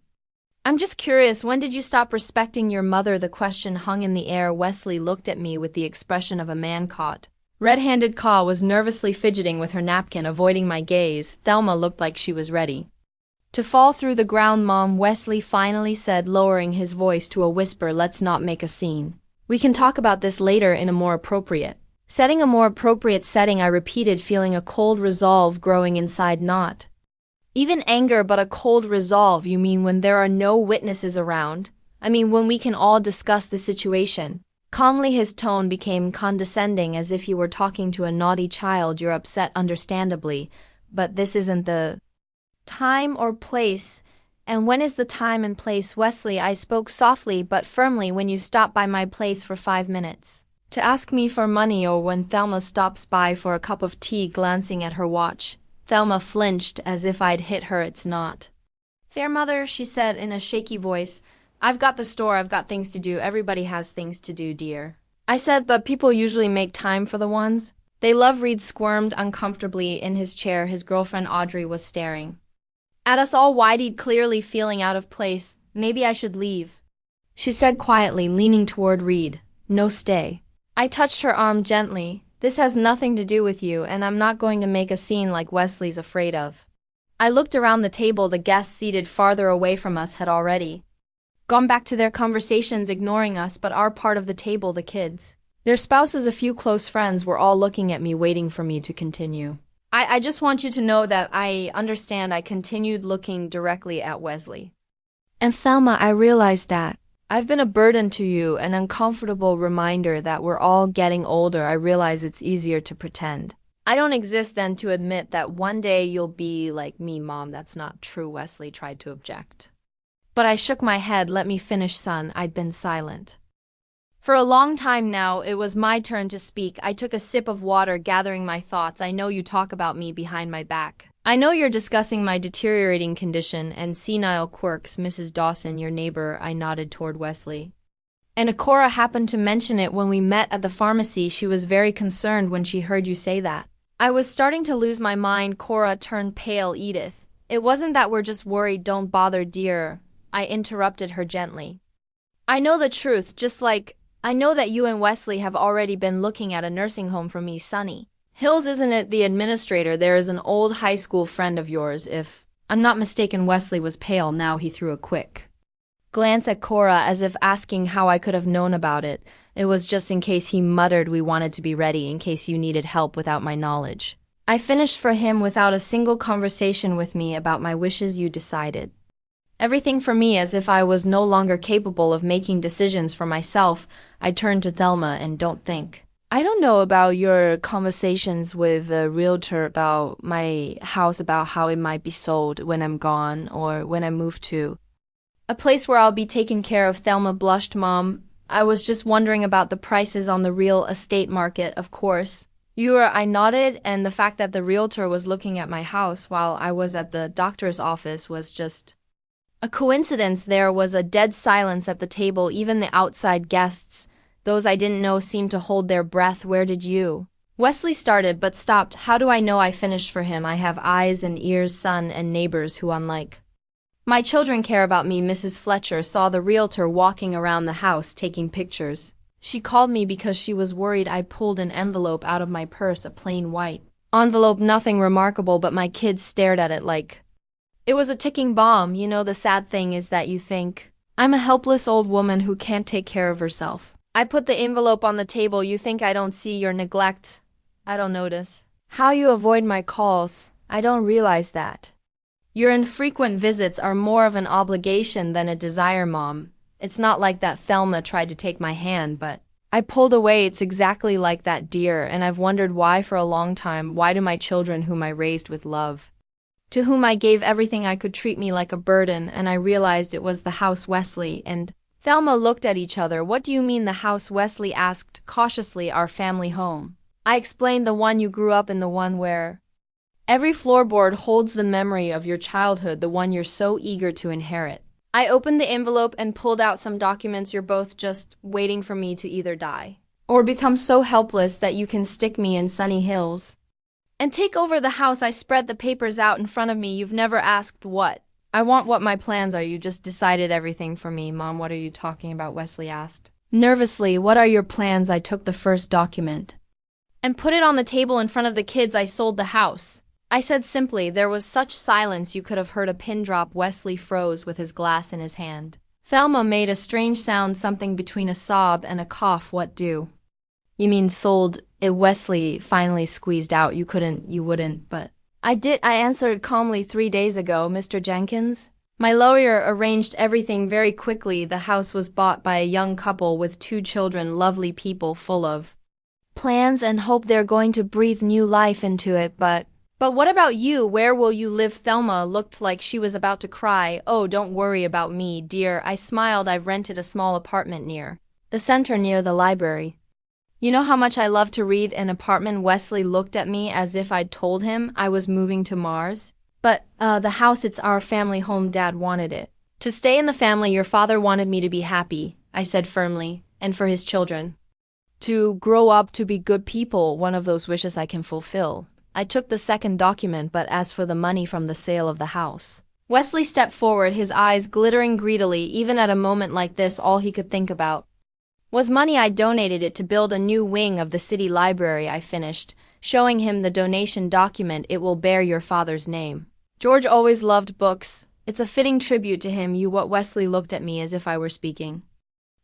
I'm just curious, when did you stop respecting your mother? The question hung in the air. Wesley looked at me with the expression of a man caught red-handed. Ka was nervously fidgeting with her napkin, avoiding my gaze. Thelma looked like she was ready to fall through the ground. Mom. Wesley finally said, lowering his voice to a whisper, let's not make a scene. We can talk about this later in a more appropriate setting. A more appropriate setting, I repeated, feeling a cold resolve growing inside. Not even anger, but a cold resolve. You mean when there are no witnesses around? I mean when we can all discuss the situation. Calmly, his tone became condescending, as if you were talking to a naughty child. You're upset, understandably, but this isn't the time or place. And when is the time and place? Wesley, I spoke softly but firmly, when you stop by my place for 5 minutes to ask me for money, or when Thelma stops by for a cup of tea. Glancing at her watch, Thelma flinched as if I'd hit her. It's not fair, Mother, she said in a shaky voice. I've got the store, I've got things to do. Everybody has things to do, dear, I said, but people usually make time for the ones they love. Reed squirmed uncomfortably in his chair. His girlfriend Audrey was staring at us all wide-eyed, clearly feeling out of place. Maybe I should leave, she said quietly, leaning toward Reed. No, stay. I touched her arm gently. This has nothing to do with you, and I'm not going to make a scene like Wesley's afraid of. I looked around the table. The guests seated farther away from us had already gone back to their conversations, ignoring us, but our part of the table, the kids, their spouses, a few close friends, were all looking at me, waiting for me to continue. I just want you to know that I understand. I continued, looking directly at Wesley. And Thelma, I realized that I've been a burden to you, an uncomfortable reminder that we're all getting older. I realize it's easier to pretend I don't exist than to admit that one day you'll be like me. Mom, that's not true, Wesley tried to object. But I shook my head. Let me finish, son. I'd been silent for a long time now. It was my turn to speak. I took a sip of water, gathering my thoughts. I know you talk about me behind my back. I know you're discussing my deteriorating condition and senile quirks. Mrs. Dawson, your neighbor, I nodded toward Wesley. And Cora happened to mention it when we met at the pharmacy. She was very concerned when she heard you say that. I was starting to lose my mind. Cora turned pale. Edith, it wasn't that we're just worried. Don't bother, dear, I interrupted her gently. I know the truth, just like I know that you and Wesley have already been looking at a nursing home for me. Sonny Hills, isn't it? The administrator there is an old high school friend of yours, if I'm not mistaken. Wesley was pale now. He threw a quick glance at Cora, as if asking how I could have known about it. It was just in case, he muttered. We wanted to be ready in case you needed help without my knowledge. I finished for him without a single conversation with me about my wishes. You decided everything for me as if I was no longer capable of making decisions for myself. I turned to Thelma and don't think. I don't know about your conversations with a realtor about my house, about how it might be sold when I'm gone or when I move to a place where I'll be taken care of. Thelma blushed. Mom, I was just wondering about the prices on the real estate market, of course. I nodded, and the fact that the realtor was looking at my house while I was at the doctor's office was just a coincidence. There was a dead silence at the table. Even the outside guests, those I didn't know, seemed to hold their breath. Where did you? Wesley started, but stopped. How do I know I finished for him? I have eyes and ears, son, and neighbors who, unlike my children, care about me. Mrs. Fletcher saw the realtor walking around the house taking pictures. She called me because she was worried. I pulled an envelope out of my purse, a plain white envelope, nothing remarkable, but my kids stared at it like it was a ticking bomb. You know, the sad thing is that you think I'm a helpless old woman who can't take care of herself. I put the envelope on the table. You think I don't see your neglect? I don't notice how you avoid my calls. I don't realize that your infrequent visits are more of an obligation than a desire, Mom. It's not like that. Thelma tried to take my hand, but I pulled away. It's exactly like that, dear, and I've wondered why for a long time. Why do my children, whom I raised with love, to whom I gave everything I could, treat me like a burden? And I realized it was the house. Wesley and Thelma looked at each other. What do you mean the house? Wesley asked cautiously. Our family home. I explained. The one you grew up in, the one where every floorboard holds the memory of your childhood, the one you're so eager to inherit. I opened the envelope and pulled out some documents. You're both just waiting for me to either die or become so helpless that you can stick me in Sunny Hills and take over the house. I spread the papers out in front of me. You've never asked what I want, what my plans are. You just decided everything for me. Mom, what are you talking about? Wesley asked nervously. What are your plans? I took the first document and put it on the table in front of the kids. I sold the house, I said simply. There was such silence you could have heard a pin drop. Wesley froze with his glass in his hand. Thelma made a strange sound, something between a sob and a cough. What do you mean sold it? Wesley finally squeezed out. You wouldn't, but I did, I answered calmly. 3 days ago, Mr. Jenkins. My lawyer arranged everything very quickly. The house was bought by a young couple with 2 children, lovely people full of plans and hope. They're going to breathe new life into it, but what about you? Where will you live? Thelma looked like she was about to cry. Oh, don't worry about me, dear. I smiled. I've rented a small apartment near the center, near the library. You know how much I love to read. An apartment. Wesley looked at me as if I'd told him I was moving to Mars. But, the house, it's our family home. Dad wanted it to stay in the family. Your father wanted me to be happy, I said firmly, and for his children to grow up to be good people. One of those wishes I can fulfill. I took the second document, but as for the money from the sale of the house. Wesley stepped forward, his eyes glittering greedily. Even at a moment like this, all he could think about was money. I donated it to build a new wing of the city library. I finished, showing him the donation document. It will bear your father's name. George always loved books. It's a fitting tribute to him. What? Wesley looked at me as if I were speaking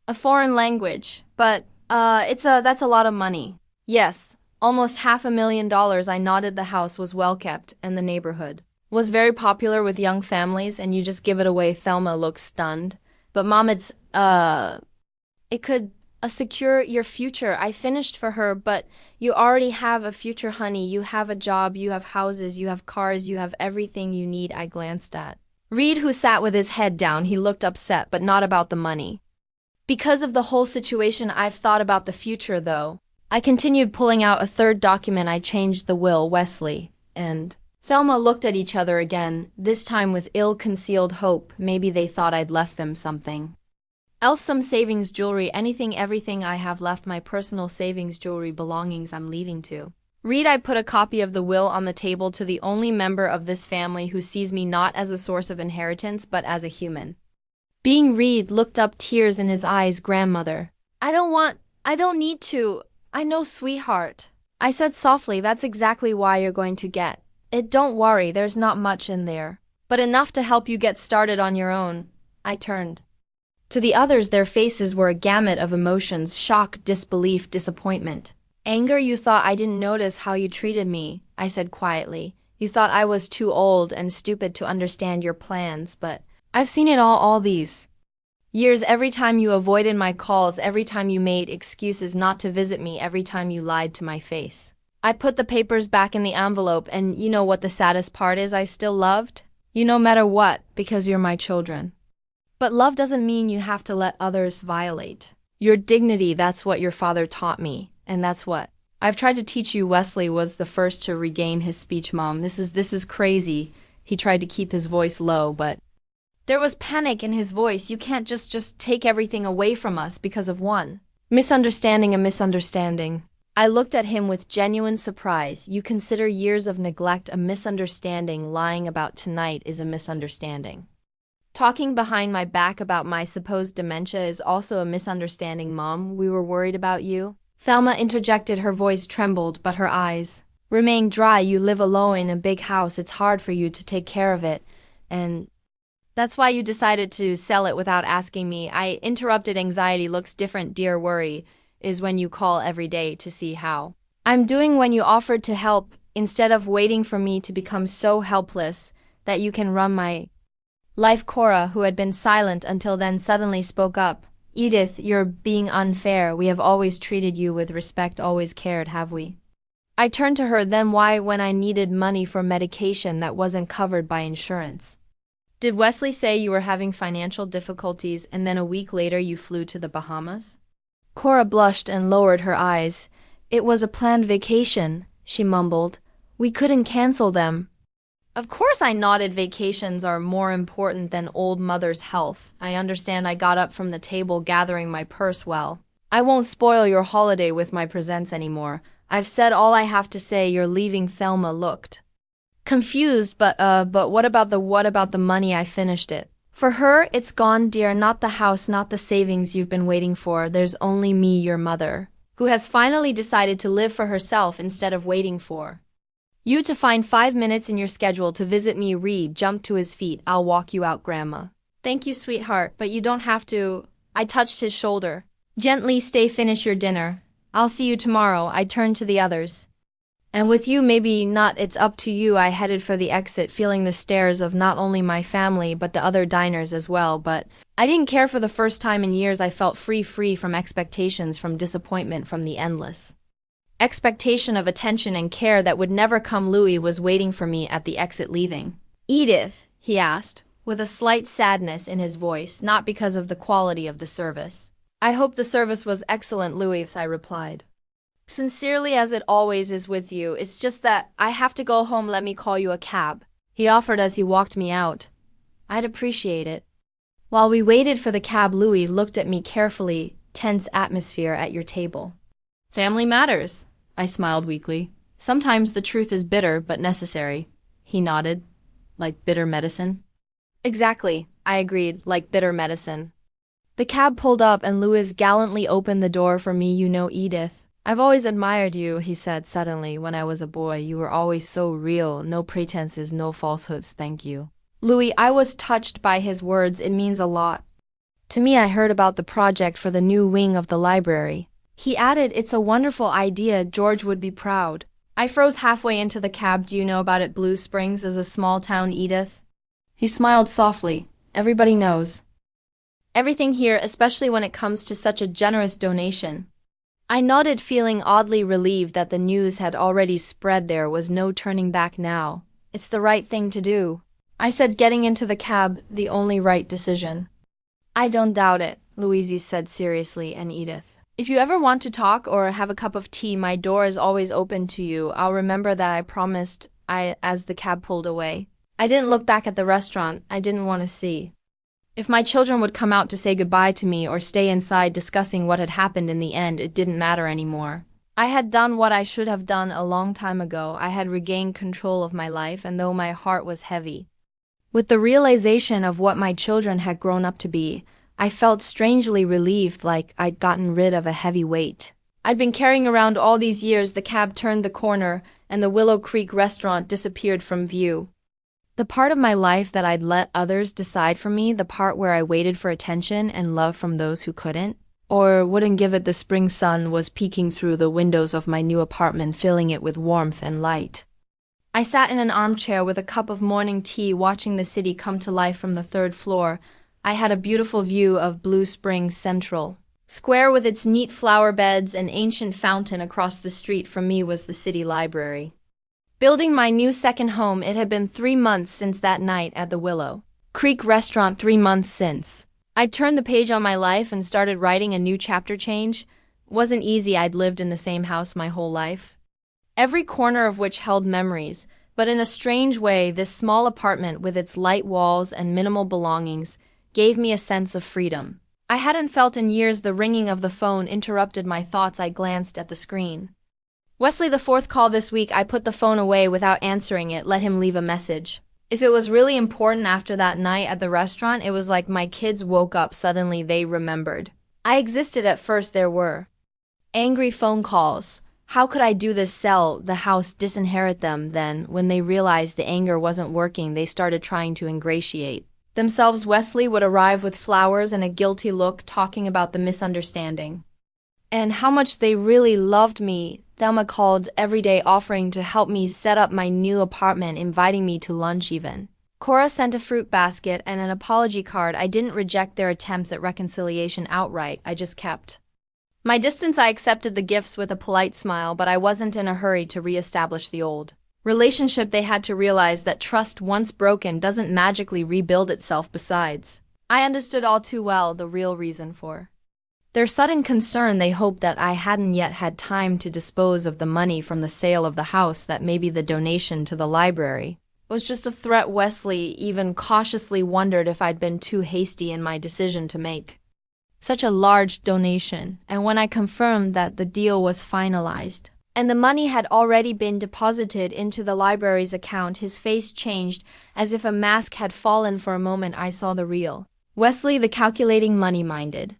a foreign language. But, that's a lot of money. Yes. Almost $500,000. I nodded. The house was well kept, and the neighborhood was very popular with young families, and you just give it away. Thelma looked stunned. But Mom, it could secure your future. I finished for her. But you already have a future, honey. You have a job, you have houses, you have cars, you have everything you need. I glanced at Reed, who sat with his head down. He looked upset, but not about the money. Because of the whole situation, I've thought about the future, though. I continued, pulling out a third document. I changed the will. Wesley and Thelma looked at each other again, this time with ill-concealed hope. Maybe they thought I'd left them something else, some savings, jewelry, everything I have left, my personal savings, jewelry, belongings I'm leaving to Reed. I put a copy of the will on the table. To the only member of this family who sees me not as a source of inheritance, but as a human being. Reed looked up, tears in his eyes. Grandmother, I don't need to. I know, sweetheart, I said softly. That's exactly why you're going to get it. Don't worry, there's not much in there, but enough to help you get started on your own. I turned to the others. Their faces were a gamut of emotions: shock, disbelief, disappointment, anger. You thought I didn't notice how you treated me. I said quietly. You thought I was too old and stupid to understand your plans, but I've seen it all these years. Every time you avoided my calls, every time you made excuses not to visit me, every time you lied to my face. I put the papers back in the envelope, and you know what the saddest part is? I still loved you no matter what, because you're my children. But love doesn't mean you have to let others violate your dignity. That's what your father taught me, and that's what I've tried to teach you. Wesley was the first to regain his speech, Mom. This is crazy. He tried to keep his voice low, but there was panic in his voice. You can't just take everything away from us because of one misunderstanding. A misunderstanding. I looked at him with genuine surprise. You consider years of neglect a misunderstanding? Lying about tonight is a misunderstanding. Talking behind my back about my supposed dementia is also a misunderstanding, Mom. We were worried about you. Thelma interjected. Her voice trembled, but her eyes remained dry. You live alone in a big house. It's hard for you to take care of it, and that's why you decided to sell it without asking me. I interrupted. Anxiety looks different, dear. Worry is when you call every day to see how I'm doing, when you offered to help instead of waiting for me to become so helpless that you can run my life. Cora, who had been silent until then, suddenly spoke up. Edith, you're being unfair. We have always treated you with respect, always cared, have we? I turned to her. Then why, when I needed money for medication that wasn't covered by insurance? Did Wesley say you were having financial difficulties and then a week later you flew to the Bahamas? Cora blushed and lowered her eyes. It was a planned vacation, she mumbled. We couldn't cancel them. Of course I nodded. Vacations are more important than old mother's health. I understand. I got up from the table, gathering my purse. Well, I won't spoil your holiday with my presents anymore. I've said all I have to say. You're leaving. Thelma looked confused. But what about the money? I finished it. For her, it's gone, dear. Not the house, not the savings you've been waiting for. There's only me, your mother, who has finally decided to live for herself instead of waiting for you to find 5 minutes in your schedule to visit me. Reed jumped to his feet. I'll walk you out, Grandma. Thank you, sweetheart, but you don't have to. I touched his shoulder gently. Stay, finish your dinner. I'll see you tomorrow. I turned to the others. And with you, maybe not. It's up to you. I headed for the exit, feeling the stares of not only my family but the other diners as well. But I didn't care. For the first time in years, I felt free from expectations, from disappointment, from the endless expectation of attention and care that would never come. Louis was waiting for me at the exit. Leaving? Edith, he asked, with a slight sadness in his voice, not because of the quality of the service. I hope the service was excellent, Louis, I replied. Sincerely, as it always is with you. It's just that I have to go home. Let me call you a cab, he offered as he walked me out. I'd appreciate it. While we waited for the cab, Louis looked at me carefully. Tense atmosphere at your table. Family matters, I smiled weakly. Sometimes the truth is bitter but necessary. He nodded. Like bitter medicine? Exactly, I agreed, like bitter medicine. The cab pulled up and Louis gallantly opened the door for me. You know, Edith, I've always admired you, he said suddenly. When I was a boy, you were always so real. No pretenses, no falsehoods. Thank you. Louis, I was touched by his words. It means a lot to me. I heard about the project for the new wing of the library. He added, it's a wonderful idea. George would be proud. I froze halfway into the cab. Do you know about it? Blue Springs is a small town, Edith. He smiled softly. Everybody knows everything here, especially when it comes to such a generous donation. I nodded, feeling oddly relieved that the news had already spread. There was no turning back now. It's the right thing to do, I said, getting into the cab. The only right decision. I don't doubt it, Louise said seriously. And Edith, if you ever want to talk or have a cup of tea, my door is always open to you. I'll remember that, I promised. As the cab pulled away, I didn't look back at the restaurant. I didn't want to see if my children would come out to say goodbye to me or stay inside discussing what had happened. In the end, it didn't matter anymore. I had done what I should have done a long time ago. I had regained control of my life, and though my heart was heavy with the realization of what my children had grown up to be, I felt strangely relieved, like I'd gotten rid of a heavy weight I'd been carrying around all these years. The cab turned the corner, and the Willow Creek restaurant disappeared from view. The part of my life that I'd let others decide for me, the part where I waited for attention and love from those who couldn't, or wouldn't give it. The spring sun was peeking through the windows of my new apartment, filling it with warmth and light. I sat in an armchair with a cup of morning tea watching the city come to life from the third floor. I had a beautiful view of Blue Springs Central Square with its neat flower beds and ancient fountain across the street from me was the city library. Building my new second home, it had been 3 months since that night at the Willow Creek restaurant. 3 months since I'd turned the page on my life and started writing a new chapter. Change wasn't easy. I'd lived in the same house my whole life, every corner of which held memories, but in a strange way, this small apartment with its light walls and minimal belongings gave me a sense of freedom I hadn't felt in years. The ringing of the phone interrupted my thoughts. I glanced at the screen. Wesley, the fourth call this week. I put the phone away without answering it, let him leave a message. If it was really important after that night at the restaurant, it was like my kids woke up suddenly. They remembered I existed. At first there were angry phone calls. How could I do this? Sell the house, disinherit them? Then, when they realized the anger wasn't working, they started trying to ingratiate themselves. Wesley would arrive with flowers and a guilty look, talking about the misunderstanding and how much they really loved me. Thelma called every day, offering to help me set up my new apartment, inviting me to lunch even. Cora sent a fruit basket and an apology card. I didn't reject their attempts at reconciliation outright. I just kept my distance. I accepted the gifts with a polite smile, but I wasn't in a hurry to re-establish the old relationship. They had to realize that trust once broken doesn't magically rebuild itself. Besides, I understood all too well the real reason for their sudden concern. They hoped that I hadn't yet had time to dispose of the money from the sale of the house, that maybe the donation to the library was just a threat. Wesley even cautiously wondered if I'd been too hasty in my decision to make such a large donation, and when I confirmed that the deal was finalized and the money had already been deposited into the library's account, his face changed as if a mask had fallen. For a moment I saw the real Wesley, the calculating, money-minded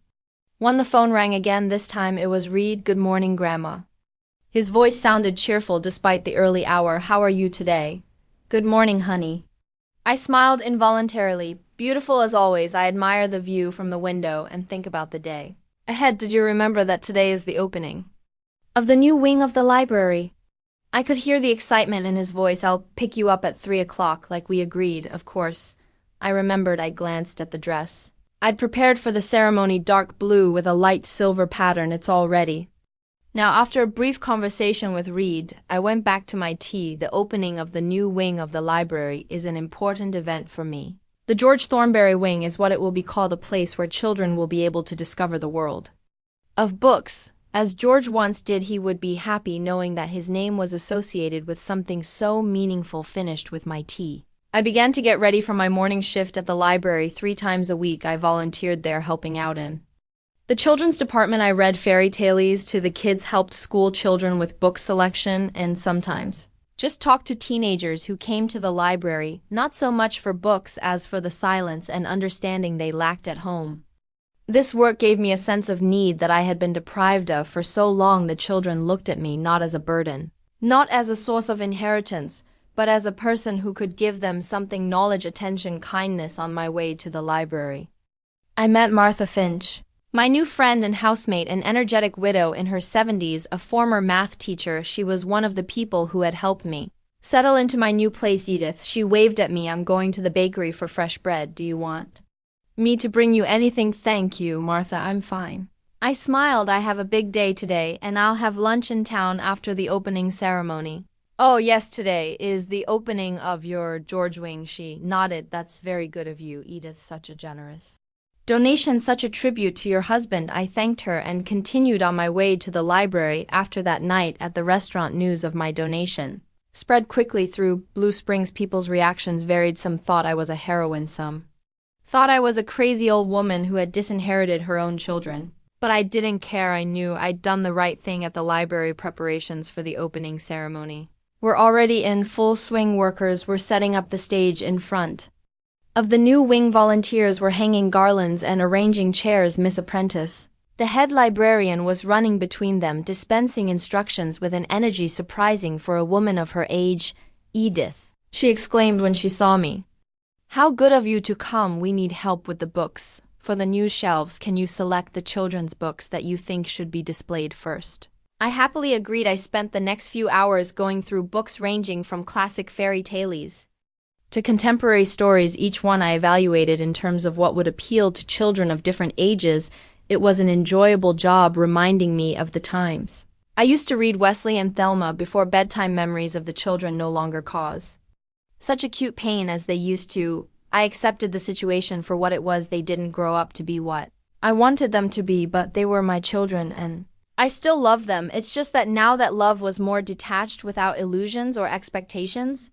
one. The phone rang again. This time it was Reed. Good morning, Grandma. His voice sounded cheerful despite the early hour. How are you today? Good morning, honey. I smiled involuntarily. Beautiful as always. I admire the view from the window and think about the day ahead. Did you remember that today is the opening of the new wing of the library? I could hear the excitement in his voice. I'll pick you up at 3 o'clock, like we agreed, of course. I remembered. I glanced at the dress I'd prepared for the ceremony, dark blue with a light silver pattern. It's all ready. Now, after a brief conversation with Reed, I went back to my tea. The opening of the new wing of the library is an important event for me. The George Thornberry Wing is what it will be called, a place where children will be able to discover the world of books. As George once did, he would be happy knowing that his name was associated with something so meaningful. Finished with my tea, I began to get ready for my morning shift at the library. 3 times a week I volunteered there, helping out in the children's department. I read fairy tales to the kids, helped school children with book selection, and sometimes just talked to teenagers who came to the library, not so much for books as for the silence and understanding they lacked at home. This work gave me a sense of need that I had been deprived of for so long. The children looked at me not as a burden, not as a source of inheritance, but as a person who could give them something: knowledge, attention, kindness. On my way to the library, I met Martha Finch, my new friend and housemate, an energetic widow in her 70s, a former math teacher. She was one of the people who had helped me settle into my new place. Edith, she waved at me. I'm going to the bakery for fresh bread. Do you want me to bring you anything? Thank you, Martha, I'm fine. I smiled. I have a big day today, and I'll have lunch in town after the opening ceremony. Oh yes, today is the opening of your George Wing. She nodded. That's very good of you, Edith. Such a generous donation, such a tribute to your husband. I thanked her and continued on my way to the library. After that night at the restaurant, news of my donation spread quickly through Blue Springs. People's reactions varied. Some thought I was a heroine, some thought I was a crazy old woman who had disinherited her own children. But I didn't care. I knew I'd done the right thing at the library. Preparations for the opening ceremony were already in full swing. Workers were setting up the stage in front of the new wing. Volunteers were hanging garlands and arranging chairs. Miss Apprentice, the head librarian, was running between them, dispensing instructions with an energy surprising for a woman of her age. Edith, she exclaimed when she saw me. How good of you to come. We need help with the books for the new shelves. Can you select the children's books that you think should be displayed first? I happily agreed. I spent the next few hours going through books ranging from classic fairy tales to contemporary stories, each one I evaluated in terms of what would appeal to children of different ages. It was an enjoyable job reminding me of the times I used to read Wesley and Thelma before bedtime. Memories of the children no longer cause such acute pain as they used to. I accepted the situation for what it was. They didn't grow up to be what I wanted them to be, but they were my children and I still loved them. It's just that now that love was more detached, without illusions or expectations.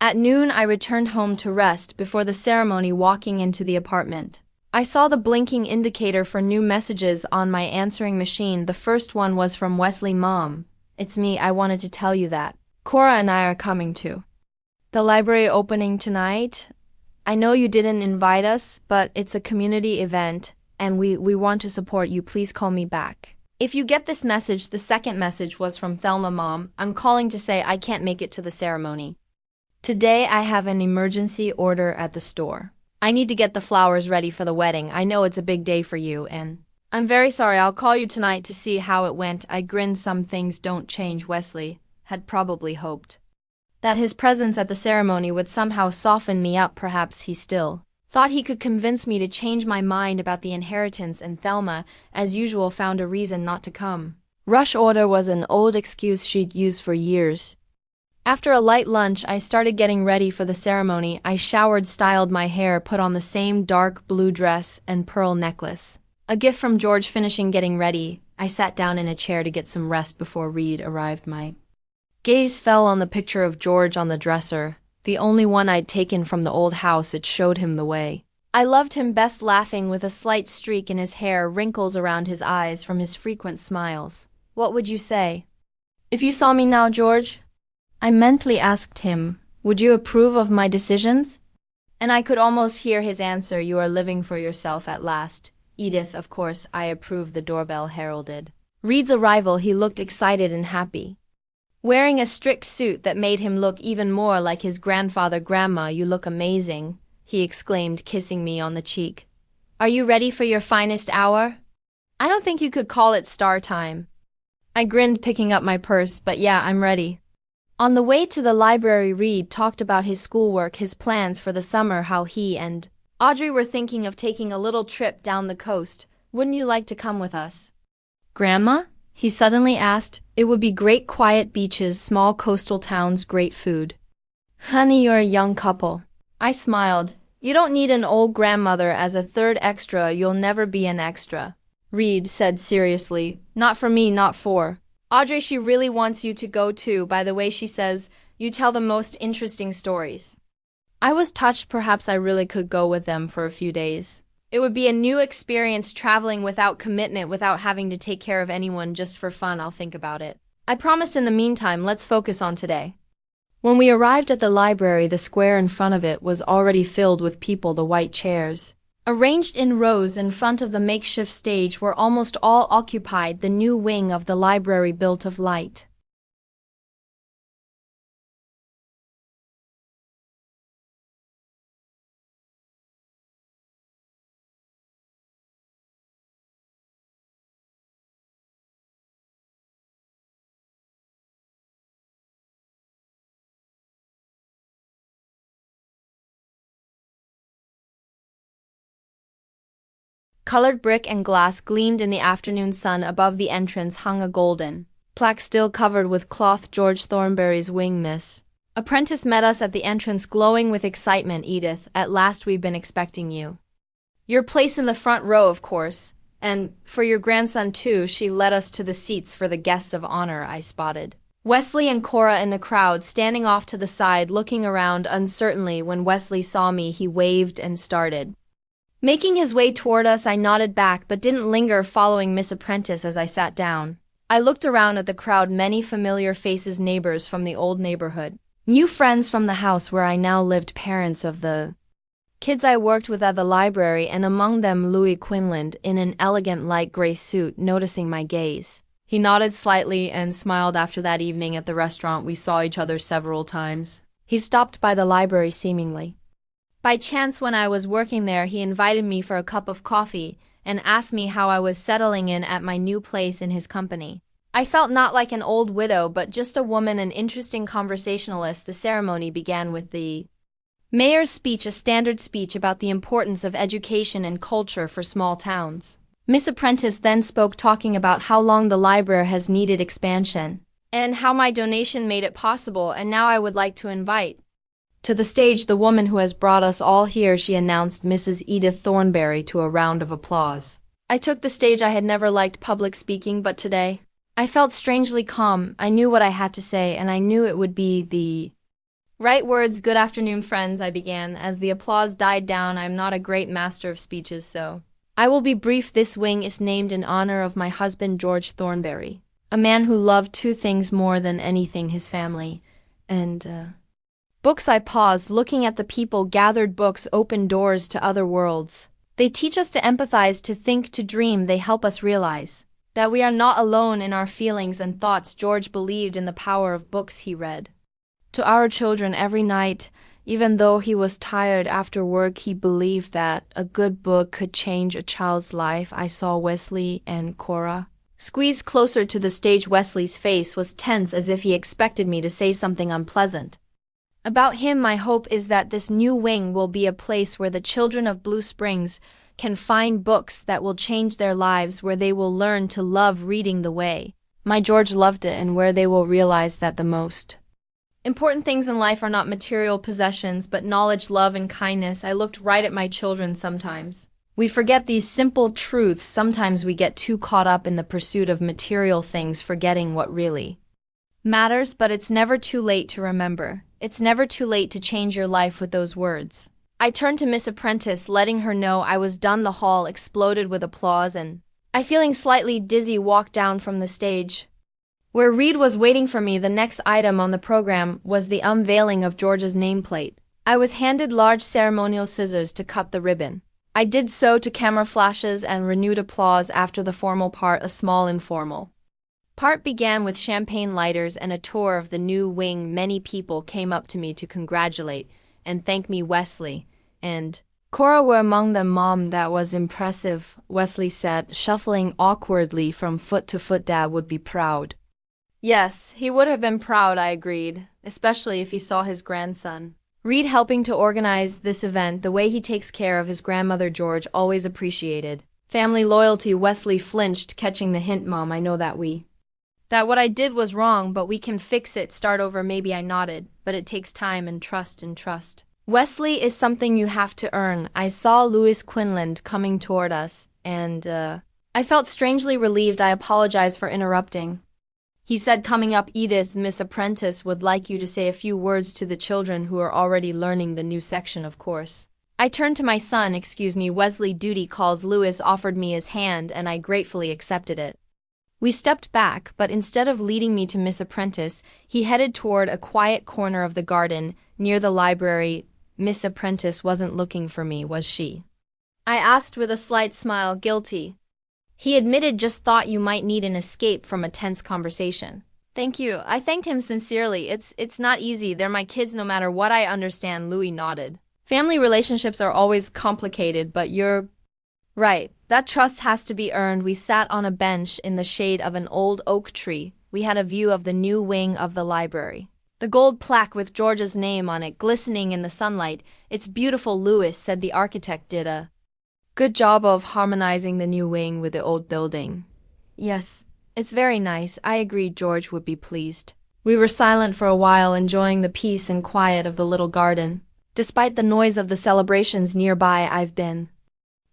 At noon, I returned home to rest before the ceremony. Walking into the apartment, I saw the blinking indicator for new messages on my answering machine. The first one was from Wesley. Mom, it's me. I wanted to tell you that Cora and I are coming to the library opening tonight. I know you didn't invite us, but it's a community event and we want to support you. Please call me back if you get this message. The second message was from Thelma. Mom, I'm calling to say I can't make it to the ceremony today. I have an emergency order at the store. I need to get the flowers ready for the wedding. I know it's a big day for you and I'm very sorry. I'll call you tonight to see how it went. I grinned. Some things don't change. Wesley had probably hoped that his presence at the ceremony would somehow soften me up. Perhaps he still thought he could convince me to change my mind about the inheritance, and Thelma, as usual, found a reason not to come. Rush order was an old excuse she'd used for years. After a light lunch, I started getting ready for the ceremony. I showered, styled my hair, put on the same dark blue dress and pearl necklace, a gift from George. Finishing getting ready, I sat down in a chair to get some rest before Reed arrived. My gaze fell on the picture of George on the dresser, the only one I'd taken from the old house. It showed him the way I loved him best, laughing with a slight streak in his hair, wrinkles around his eyes from his frequent smiles. What would you say if you saw me now, George? I mentally asked him. Would you approve of my decisions? And I could almost hear his answer. You are living for yourself at last, Edith. Of course, I approve. The doorbell heralded Reed's arrival. He looked excited and happy, wearing a strict suit that made him look even more like his grandfather. Grandma, you look amazing, he exclaimed, kissing me on the cheek. Are you ready for your finest hour? I don't think you could call it star time. I grinned, picking up my purse, but yeah, I'm ready. On the way to the library, Reed talked about his schoolwork, his plans for the summer, how he and Audrey were thinking of taking a little trip down the coast. Wouldn't you like to come with us, Grandma? He suddenly asked. It would be great. Quiet beaches, small coastal towns, great food. Honey, you're a young couple. I smiled. You don't need an old grandmother as a third extra. You'll never be an extra, Reed said seriously. Not for me, not for Audrey. She really wants you to go too. By the way, she says you tell the most interesting stories. I was touched. Perhaps I really could go with them for a few days. It would be a new experience, traveling without commitment, without having to take care of anyone, just for fun. I'll think about it, I promised. In the meantime, let's focus on today. When we arrived at the library, the square in front of it was already filled with people. The white chairs, arranged in rows in front of the makeshift stage, were almost all occupied. The new wing of the library, built of light colored brick and glass gleamed in the afternoon sun. Above the entrance hung a golden plaque still covered with cloth. George Thornberry's wing, Miss Apprentice met us at the entrance, glowing with excitement. Edith, at last, we've been expecting you. Your place in the front row, of course. And for your grandson, too. She led us to the seats for the guests of honor. I spotted Wesley and Cora in the crowd, standing off to the side, looking around uncertainly. When Wesley saw me, he waved and started making his way toward us. I nodded back, but didn't linger, following Miss Apprentice as I sat down. I looked around at the crowd, many familiar faces, neighbors from the old neighborhood, new friends from the house where I now lived, parents of the kids I worked with at the library, and among them Louis Quinlan in an elegant light gray suit. Noticing my gaze, he nodded slightly and smiled. After that evening at the restaurant, we saw each other several times. He stopped by the library seemingly by chance when I was working there. He invited me for a cup of coffee and asked me how I was settling in at my new place in his company. I felt not like an old widow, but just a woman, an interesting conversationalist. The ceremony began with the mayor's speech, a standard speech about the importance of education and culture for small towns. Miss Apprentice then spoke, talking about how long the library has needed expansion, and how my donation made it possible, and now I would like to invite to the stage the woman who has brought us all here. She announced, Mrs. Edith Thornberry, to a round of applause. I took the stage. I had never liked public speaking, but today I felt strangely calm. I knew what I had to say, and I knew it would be the right words. Good afternoon, friends, I began. As the applause died down, I am not a great master of speeches, so I will be brief. This wing is named in honor of my husband, George Thornberry, a man who loved two things more than anything: his family and books. I paused, looking at the people gathered. Books open doors to other worlds. They teach us to empathize, to think, to dream. They help us realize that we are not alone in our feelings and thoughts. George believed in the power of books. He read to our children every night. Even though he was tired after work, he believed that a good book could change a child's life. I saw Wesley and Cora squeezed closer to the stage. Wesley's face was tense, as if he expected me to say something unpleasant about him. My hope is that this new wing will be a place where the children of Blue Springs can find books that will change their lives, where they will learn to love reading the way my George loved it, and where they will realize that the most important things in life are not material possessions, but knowledge, love, and kindness. I looked right at my children. Sometimes we forget these simple truths. Sometimes we get too caught up in the pursuit of material things, forgetting what really matters. But it's never too late to remember. It's never too late to change your life with those words. I turned to Miss Apprentice, letting her know I was done. The hall exploded with applause, and I, feeling slightly dizzy, walked down from the stage, where Reed was waiting for me. The next item on the program was the unveiling of George's nameplate. I was handed large ceremonial scissors to cut the ribbon. I did so to camera flashes and renewed applause. After the formal part, a small informal part began with champagne lighters and a tour of the new wing. Many people came up to me to congratulate and thank me. Wesley and Cora were among them. Mom, that was impressive, Wesley said, shuffling awkwardly from foot to foot. Dad would be proud. Yes, he would have been proud, I agreed, especially if he saw his grandson Reed helping to organize this event. The way he takes care of his grandmother, George always appreciated. Family loyalty. Wesley flinched, catching the hint. Mom, I know that what I did was wrong, but we can fix it, start over. Maybe. I nodded, but it takes time and trust. Wesley is something you have to earn. I saw Louis Quinlan coming toward us, and I felt strangely relieved. I apologized for interrupting. He said, coming up, Edith, Miss Apprentice would like you to say a few words to the children who are already learning the new section, of course. I turned to my son. Excuse me, Wesley, duty calls. Louis offered me his hand, and I gratefully accepted it. We stepped back, but instead of leading me to Miss Apprentice, he headed toward a quiet corner of the garden near the library. Miss Apprentice wasn't looking for me, was she? I asked with a slight smile. Guilty, he admitted. Just thought you might need an escape from a tense conversation. Thank you. I thanked him sincerely. It's not easy. They're my kids no matter what. I understand. Louis nodded. Family relationships are always complicated, but you're right. That trust has to be earned. We sat on a bench in the shade of an old oak tree. We had a view of the new wing of the library. The gold plaque with George's name on it glistening in the sunlight. It's beautiful, Louis said. The architect did a good job of harmonizing the new wing with the old building. Yes, it's very nice, I agreed. George would be pleased. We were silent for a while, enjoying the peace and quiet of the little garden. Despite the noise of the celebrations nearby, I've been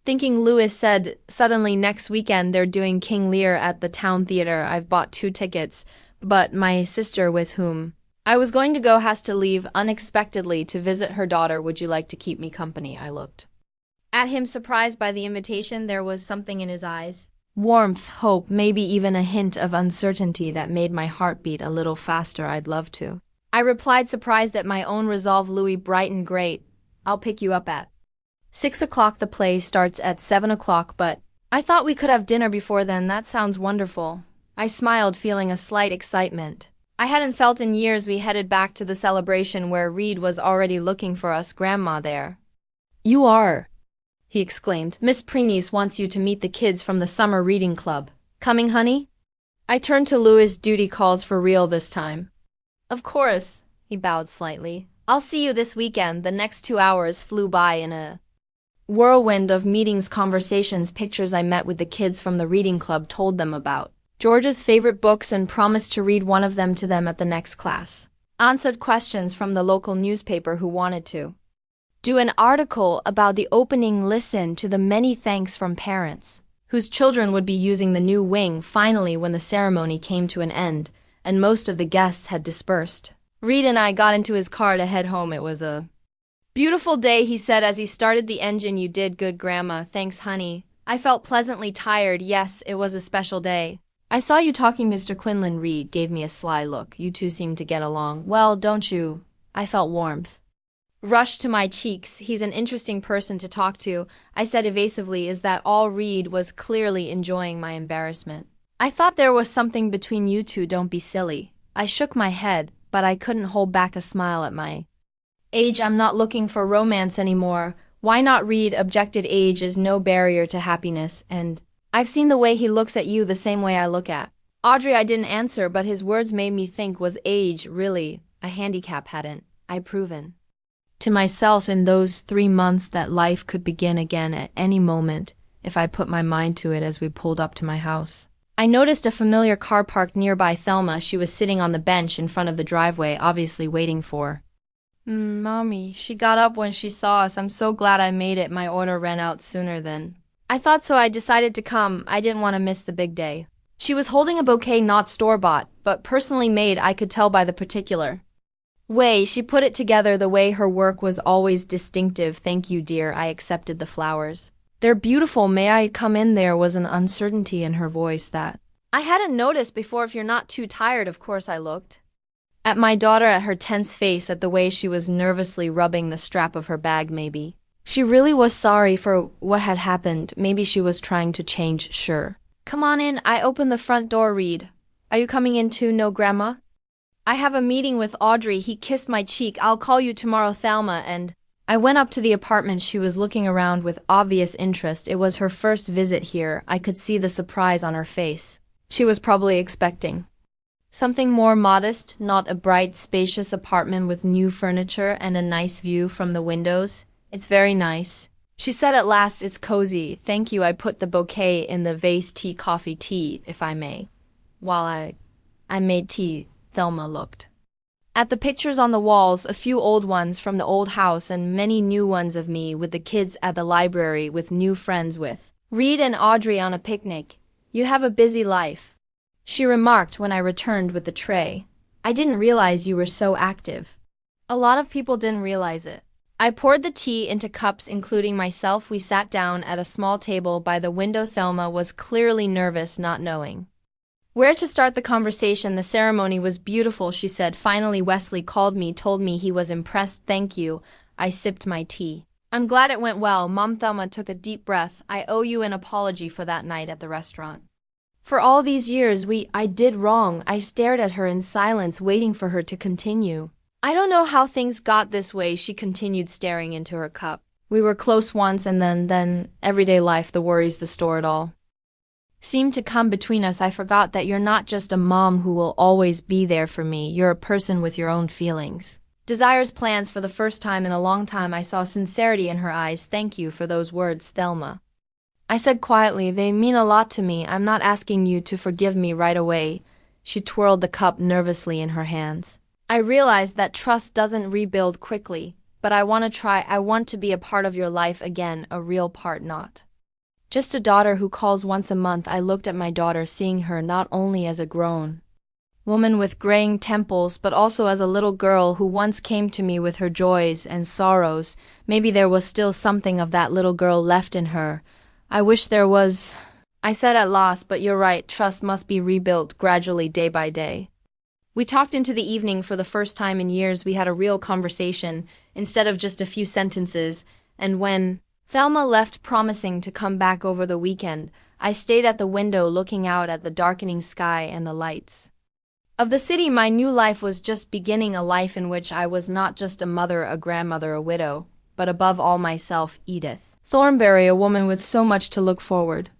thinking, Louis said suddenly. Next weekend they're doing King Lear at the town theater. I've bought 2 tickets, but my sister, with whom I was going to go, has to leave unexpectedly to visit her daughter. Would you like to keep me company? I looked at him, surprised by the invitation. There was something in his eyes. Warmth, hope, maybe even a hint of uncertainty that made my heart beat a little faster. I'd love to, I replied, surprised at my own resolve. Louis brightened. Great. I'll pick you up at 6 o'clock. The play starts at 7 o'clock, but I thought we could have dinner before then. That sounds wonderful. I smiled, feeling a slight excitement I hadn't felt in years. We headed back to the celebration where Reed was already looking for us. Grandma there. You are, he exclaimed. Miss Preenis wants you to meet the kids from the summer reading club. Coming, honey? I turned to Louis. Duty calls for real this time. Of course, he bowed slightly. I'll see you this weekend. The next 2 hours flew by in a whirlwind of meetings, conversations, pictures. I met with the kids from the reading club, told them about George's favorite books and promised to read one of them to them at the next class. Answered questions from the local newspaper who wanted to do an article about the opening. Listened to the many thanks from parents whose children would be using the new wing. Finally, when the ceremony came to an end and most of the guests had dispersed, Reed and I got into his car to head home. It was a beautiful day, he said as he started the engine. You did good, Grandma. Thanks, honey. I felt pleasantly tired. Yes, it was a special day. I saw you talking, Mr. Quinlan. Reed gave me a sly look. You two seem to get along. Well, don't you? I felt warmth rush to my cheeks. He's an interesting person to talk to, I said evasively. Is that all? Reed was clearly enjoying my embarrassment. I thought there was something between you two. Don't be silly. I shook my head, but I couldn't hold back a smile. At my age, I'm not looking for romance anymore. Why not? Reed objected. Age is no barrier to happiness, and I've seen the way he looks at you the same way I look at Audrey. I didn't answer, but his words made me think. Was age really a handicap? Hadn't I proven to myself in those 3 months that life could begin again at any moment if I put my mind to it? As we pulled up to my house, I noticed a familiar car parked nearby. Thelma. She was sitting on the bench in front of the driveway, obviously waiting for Mommy. She got up when she saw us. I'm so glad I made it. My order ran out sooner than I thought, so I decided to come. I didn't want to miss the big day. She was holding a bouquet, not store-bought, but personally made. I could tell by the particular way she put it together, the way her work was always distinctive. Thank you, dear. I accepted the flowers. They're beautiful. May I come in? There was an uncertainty in her voice that I hadn't noticed before. If you're not too tired, of course. I looked at my daughter, at her tense face, at the way she was nervously rubbing the strap of her bag. Maybe she really was sorry for what had happened. Maybe she was trying to change. Sure. Come on in. I opened the front door. Reed, are you coming in too? No, Grandma. I have a meeting with Audrey. He kissed my cheek. I'll call you tomorrow, Thelma. And I went up to the apartment. She was looking around with obvious interest. It was her first visit here. I could see the surprise on her face. She was probably expecting something more modest, not a bright, spacious apartment with new furniture and a nice view from the windows. It's very nice, she said at last. It's cozy. Thank you. I put the bouquet in the vase. Tea, if I may. While I made tea, Thelma looked at the pictures on the walls, a few old ones from the old house and many new ones of me with the kids at the library, with new friends, with Reed and Audrey on a picnic. You have a busy life, she remarked when I returned with the tray. I didn't realize you were so active. A lot of people didn't realize it. I poured the tea into cups, including myself. We sat down at a small table by the window. Thelma was clearly nervous, not knowing where to start the conversation. The ceremony was beautiful, she said. Finally, Wesley called me, told me he was impressed. Thank you. I sipped my tea. I'm glad it went well, Mom. Thelma took a deep breath. I owe you an apology for that night at the restaurant. For all these years I did wrong. I stared at her in silence, waiting for her to continue. I don't know how things got this way, she continued, staring into her cup. We were close once, and then everyday life, the worries, the store, it all seemed to come between us. I forgot that you're not just a mom who will always be there for me. You're a person with your own feelings, desires, plans. For the first time in a long time, I saw sincerity in her eyes. Thank you for those words, Thelma, I said quietly. They mean a lot to me. I'm not asking you to forgive me right away. She twirled the cup nervously in her hands. I realized that trust doesn't rebuild quickly, but I want to try. I want to be a part of your life again, a real part, not just a daughter who calls once a month. I looked at my daughter, seeing her not only as a grown woman with graying temples, but also as a little girl who once came to me with her joys and sorrows. Maybe there was still something of that little girl left in her. I wish there was, I said at last. But you're right, trust must be rebuilt gradually, day by day. We talked into the evening. For the first time in years, we had a real conversation, instead of just a few sentences. And when Thelma left, promising to come back over the weekend, I stayed at the window looking out at the darkening sky and the lights of the city. My new life was just beginning, a life in which I was not just a mother, a grandmother, a widow, but above all myself, Edith Thornberry, a woman with so much to look forward